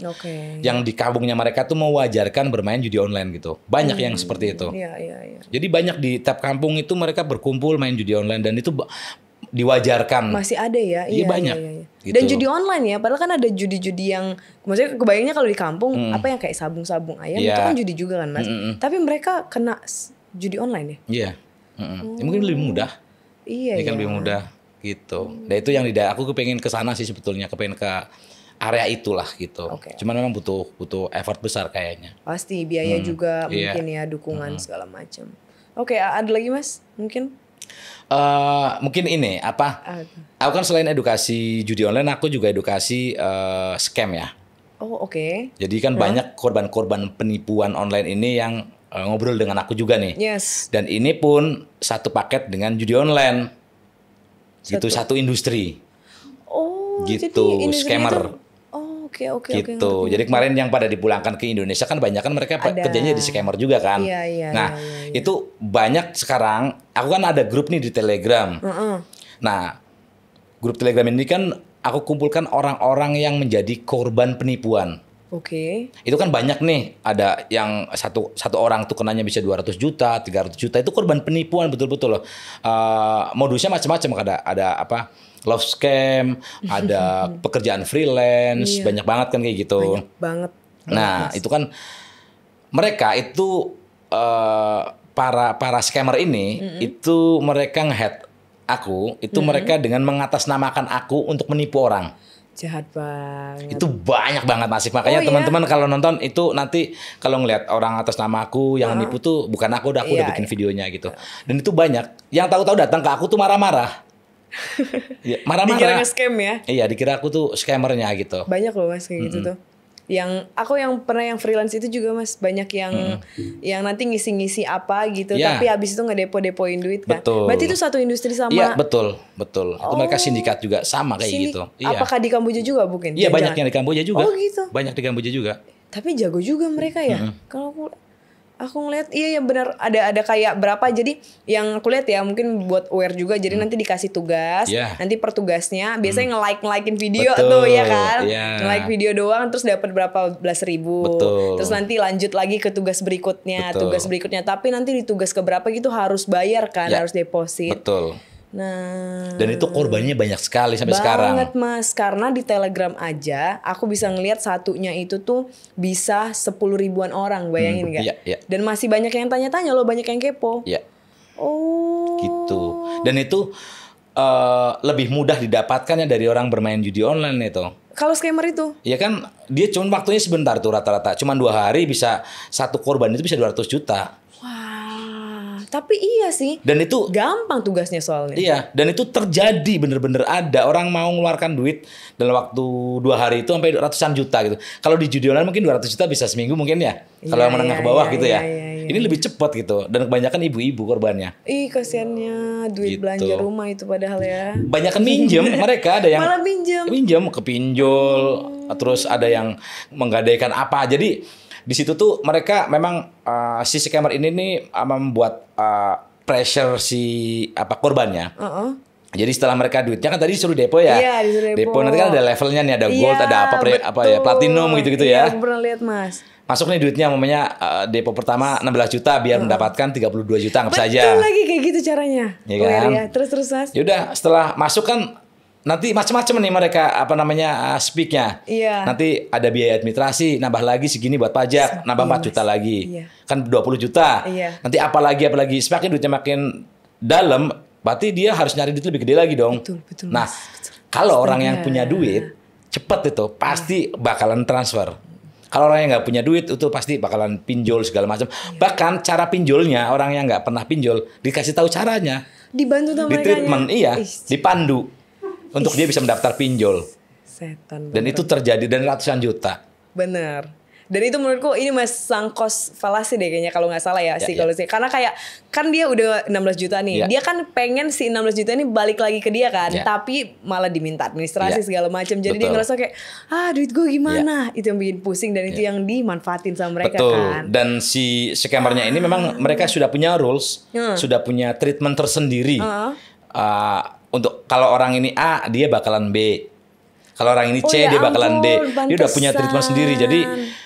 Yang di kampungnya mereka tuh mewajarkan bermain judi online gitu. Banyak yang seperti itu. Jadi banyak di tiap kampung itu mereka berkumpul main judi online dan itu diwajarkan. Masih ada ya? Iya banyak. Gitu. Dan judi online ya, padahal kan ada judi-judi yang, maksudnya kebayangnya kalau di kampung apa yang kayak sabung-sabung ayam itu kan judi juga kan Mas. Tapi mereka kena judi online ya? Mungkin lebih mudah. Ini kan lebih mudah gitu. Dan itu yang aku kepengen ke sana sih sebetulnya, kepengen ke area itulah gitu. Cuman memang butuh effort besar kayaknya. Pasti biaya juga mungkin ya, dukungan segala macam. Ada lagi Mas mungkin? Mungkin ini aku kan selain edukasi judi online aku juga edukasi scam ya. Jadi kan banyak korban-korban penipuan online ini yang ngobrol dengan aku juga nih. Dan ini pun satu paket dengan judi online. Gitu satu industri. Gitu scammer. Gitu. Jadi kemarin yang pada dipulangkan ke Indonesia kan banyak kan mereka kerjanya di scammer juga kan. Itu banyak sekarang. Aku kan ada grup nih di Telegram. Nah, grup Telegram ini kan aku kumpulkan orang-orang yang menjadi korban penipuan. Itu kan banyak nih. Ada yang satu orang tuh kenanya bisa 200 juta, 300 juta. Itu korban penipuan betul-betul loh. Modusnya macam-macam. Ada apa? Love scam, ada pekerjaan freelance, banyak banget kan kayak gitu. Banyak banget. Nah, itu kan mereka itu para scammer ini itu mereka nge-hack aku, itu mereka dengan mengatasnamakan aku untuk menipu orang. Jahat banget. Itu banyak banget Masif. Makanya teman-teman kalau nonton itu nanti kalau ngelihat orang atas nama aku yang nipu tuh bukan aku, udah bikin videonya gitu. Dan itu banyak. Yang tahu-tahu datang ke aku tuh marah-marah. Marah-marah. Dikira nge-scam ya? Iya, dikira aku tuh scammernya gitu. Banyak loh Mas kayak gitu tuh. Yang aku yang pernah yang freelance itu juga Mas, banyak yang nanti ngisi-ngisi apa gitu, tapi habis itu ngedepo-depoin duit kan. Berarti itu satu industri sama. Iya, betul. Itu mereka sindikat juga sama kayak gitu. Apakah di Kamboja juga bukan? Iya, banyak yang di Kamboja juga. Oh gitu. Banyak di Kamboja juga. Tapi jago juga mereka ya. Kalau aku ngeliat iya benar ada kayak berapa, jadi yang aku lihat ya mungkin buat aware juga, jadi nanti dikasih tugas, nanti per tugasnya biasanya nge-like-in video tuh ya kan, nge-like video doang terus dapat berapa belas ribu, terus nanti lanjut lagi ke tugas berikutnya, tapi nanti di tugas keberapa gitu harus bayar kan, harus deposit. Nah, dan itu korbannya banyak sekali sampai sekarang. Banget Mas, karena di Telegram aja aku bisa ngelihat satunya itu tuh bisa 10 ribuan orang, bayangin gak? Dan masih banyak yang tanya-tanya loh, banyak yang kepo. Gitu. Dan itu lebih mudah didapatkannya dari orang bermain judi online itu. Kalau scammer itu? Ya kan dia cuma waktunya sebentar tuh rata-rata. Cuma 2 hari bisa satu korban itu bisa 200 juta. Tapi iya sih. Dan itu gampang tugasnya soalnya. Iya, dan itu terjadi bener-bener ada orang mau ngeluarkan duit dalam waktu 2 hari itu sampai ratusan juta gitu. Kalau di judi online mungkin 200 juta bisa seminggu mungkin ya. Kalau yang menengah ke bawah gitu ya. Ini lebih cepat gitu, dan kebanyakan ibu-ibu korbannya. Ih, kasiannya duit gitu. Belanja rumah itu padahal ya. Banyak kan minjem, mereka ada yang malah minjem ke pinjol, terus ada yang menggadaikan apa. Jadi di situ tuh mereka memang si scammer ini nih membuat pressure si korbannya. Jadi setelah mereka duitnya kan tadi disuruh depo ya. Iya, disuruh depo. Nanti kan ada levelnya nih, ada gold, ada apa ya, platinum gitu ya. Iya, aku pernah lihat Mas. Masuk nih duitnya namanya depo pertama 16 juta biar mendapatkan 32 juta anggap saja. Betul lagi kayak gitu caranya. Iya kan? Ya. Terus Mas. Yaudah setelah masuk kan nanti macam-macam nih mereka speaknya. Iya. Nanti ada biaya administrasi, nambah lagi segini buat pajak, nambah 4 juta lagi. Iya. Kan 20 juta. Iya. Nanti apalagi semakin duitnya makin dalam, berarti dia harus nyari duit lebih gede lagi dong. Betul. Nah, kalau orang yang punya duit cepet itu pasti bakalan transfer. Kalau orang yang nggak punya duit itu pasti bakalan pinjol segala macam. Bahkan cara pinjolnya orang yang nggak pernah pinjol dikasih tahu caranya. Dibantu sama di treatment, dipandu untuk dia bisa mendaftar pinjol. Setan. Dan itu terjadi dan ratusan juta. Bener. Dan itu menurutku ini mas sangkos falasi deh kayaknya kalau nggak salah ya psikologi. Karena kayak kan dia udah 16 juta nih. Dia kan pengen si 16 juta ini balik lagi ke dia kan. Tapi malah diminta administrasi segala macam. Jadi dia ngerasa kayak duit gue gimana? Itu yang bikin pusing dan itu yang dimanfaatin sama mereka kan. Dan si scammernya ini memang mereka sudah punya rules, sudah punya treatment tersendiri. Untuk kalau orang ini A, dia bakalan B. Kalau orang ini C, dia bakalan D. Dia udah punya treatment sendiri. Jadi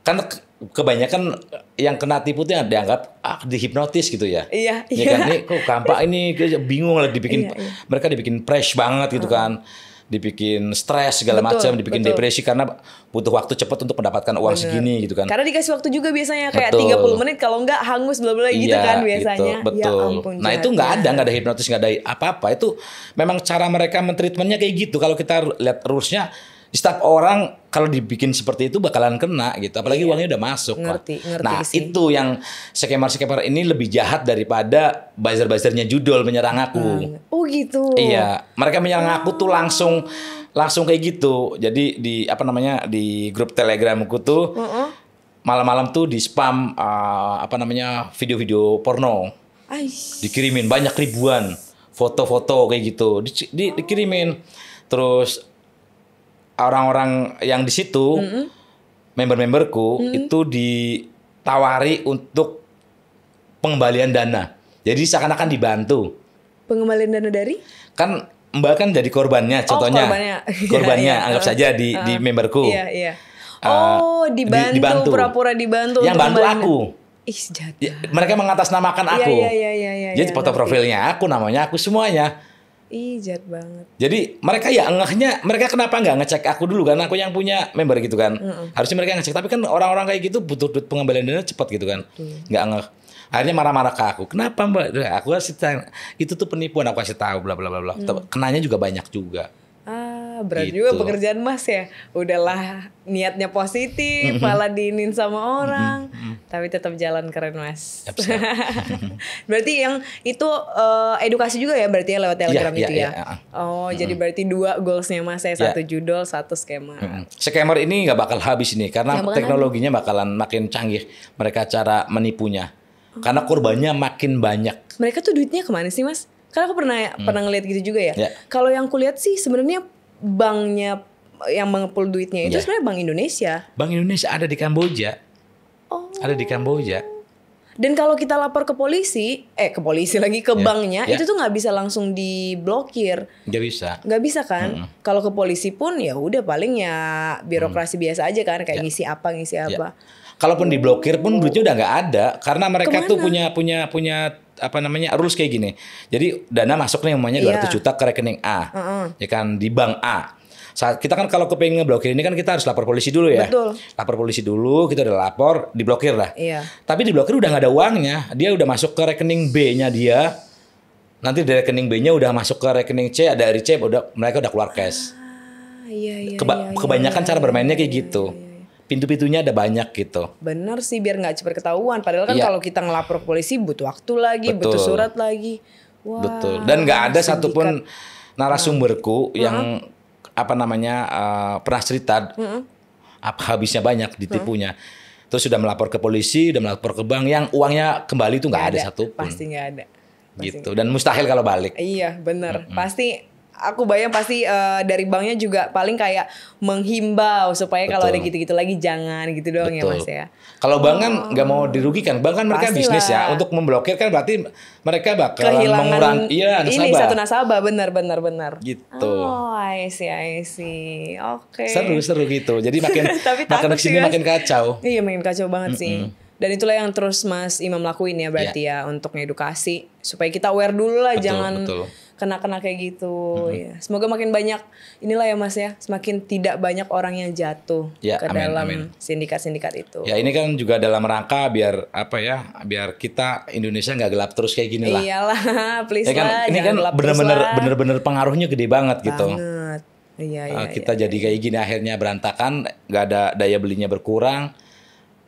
kan kebanyakan yang kena tipu tuh yang dianggap dihipnotis gitu ya. Iya. Kan ini kok gampang ini bingung lah dibikin mereka dibikin fresh banget gitu kan. Dibikin stres segala macam, dibikin depresi karena butuh waktu cepat untuk mendapatkan uang segini gitu kan. Karena dikasih waktu juga biasanya kayak 30 menit kalau enggak hangus bla bla gitu kan biasanya. Gitu, betul. Ya ampun, nah, itu nggak ada hipnotis, nggak ada apa-apa. Itu memang cara mereka mentreatmentnya kayak gitu. Kalau kita lihat rulesnya, setiap orang kalau dibikin seperti itu bakalan kena gitu. Apalagi uangnya udah masuk. Ngerti nah, sih. itu yang scammer ini lebih jahat daripada buzzer-buzzernya judul menyerang aku. Oh gitu. Iya, mereka menyerang aku tuh langsung kayak gitu. Jadi di grup Telegramku tuh malam-malam tuh di spam video-video porno. Dikirimin banyak ribuan foto-foto kayak gitu. Dikirimin. Terus orang-orang yang di situ, member-memberku itu ditawari untuk pengembalian dana. Jadi seakan-akan dibantu. Pengembalian dana dari? Kan Mbak kan jadi korbannya, contohnya. Korbannya, anggap saja di memberku. Iya. Dibantu, pura-pura dibantu. Yang bantu aku. Jahat. Mereka mengatasnamakan aku. Iya. Jadi foto profilnya aku, namanya aku, semuanya. Jahat banget. Jadi mereka ngehnya, mereka kenapa nggak ngecek aku dulu kan? Aku yang punya member gitu kan. Harusnya mereka ngecek. Tapi kan orang-orang kayak gitu butuh duit pengembalian dana cepat gitu kan. Nggak ngeh. Akhirnya marah-marah ke aku. Kenapa Mbak? Aku kasih tahu. Itu tuh penipuan, aku kasih tahu bla bla bla bla. Kenanya juga banyak juga. Berat juga pekerjaan Mas ya. Udahlah niatnya positif, malah diinin sama orang. Tapi tetap jalan keren Mas. Berarti yang itu edukasi juga ya berarti ya lewat Telegram itu ya. Jadi berarti 2 goalsnya Mas ya. 1 judul, 1 scammer. Scammer ini nggak bakal habis nih karena teknologinya bakalan makin canggih. Mereka cara menipunya. Karena korbannya makin banyak. Mereka tuh duitnya kemana sih Mas? Karena aku pernah ngeliat gitu juga ya. Kalau yang kulihat sih sebenarnya banknya yang mengepul duitnya itu sebenarnya Bank Indonesia. Bank Indonesia ada di Kamboja. Ada di Kamboja. Dan kalau kita lapor ke polisi lagi ke banknya, itu tuh nggak bisa langsung diblokir. Nggak bisa kan? Kalau ke polisi pun ya udah paling ya birokrasi biasa aja kan, kayak ngisi apa. Kalaupun diblokir pun duitnya udah nggak ada karena mereka tuh punya rules kayak gini. Jadi dana masuk nih namanya 200 juta ke rekening A. Ya kan di bank A. Saat kita kan kalau kepengen ngeblokir ini kan kita harus lapor polisi dulu ya. Betul. Lapor polisi dulu, kita udah lapor, diblokir lah. Iya. Tapi diblokir udah nggak ada uangnya. Dia udah masuk ke rekening B-nya dia. Nanti dari rekening B-nya udah masuk ke rekening C, dari C mereka udah keluar cash. Kebanyakan cara bermainnya kayak gitu. Pintu-pintunya ada banyak gitu. Bener sih biar nggak cepat ketahuan. Padahal kan kalau kita ngelapor ke polisi butuh waktu lagi, butuh surat lagi. Wah, betul. Dan nggak ada satupun narasumberku yang pernah cerita habisnya banyak ditipunya. Terus sudah melapor ke polisi, sudah melapor ke bank yang uangnya kembali itu nggak ada satupun. Pasti nggak ada. Gitu. Dan mustahil kalau balik. Iya bener. Pasti. Aku bayang pasti dari banknya juga paling kayak menghimbau supaya kalau ada gitu-gitu lagi jangan gitu doang ya Mas ya. Kalau bank kan nggak mau dirugikan, bank kan mereka bisnis ya. Untuk memblokir kan berarti mereka bakalan mengurangi satu nasabah benar. Gitu. I see. Oke. Seru gitu. Jadi makin kesini makin kacau. Iya makin kacau banget sih. Dan itulah yang terus Mas Imam lakuin ya berarti ya untuk ngedukasi supaya kita aware dulu lah jangan kena kayak gitu. Ya. Semoga makin banyak inilah ya Mas ya, semakin tidak banyak orang yang jatuh ke dalam sindikat-sindikat itu. Ya ini kan juga dalam rangka biar biar kita Indonesia nggak gelap terus kayak gini lah. Iyalah, please ya kan, lah. Ini kan bener-bener pengaruhnya gede banget gitu. Kita jadi kayak gini akhirnya berantakan, nggak ada daya belinya berkurang,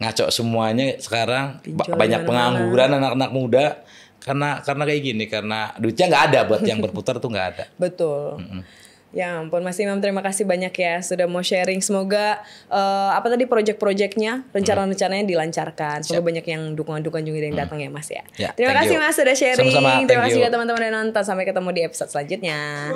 ngaco semuanya sekarang. Banyak pengangguran anak-anak muda karena kayak gini, karena duitnya nggak ada buat yang berputar tuh nggak ada. Betul. Ya ampun Mas Imam, terima kasih banyak ya sudah mau sharing. Semoga project-projectnya, rencana-rencananya dilancarkan. Semoga banyak yang dukungan-dukungan juga yang datang ya Mas ya. Terima kasih Mas sudah sharing. Sama-sama, terima kasih juga teman-teman yang nonton. Sampai ketemu di episode selanjutnya.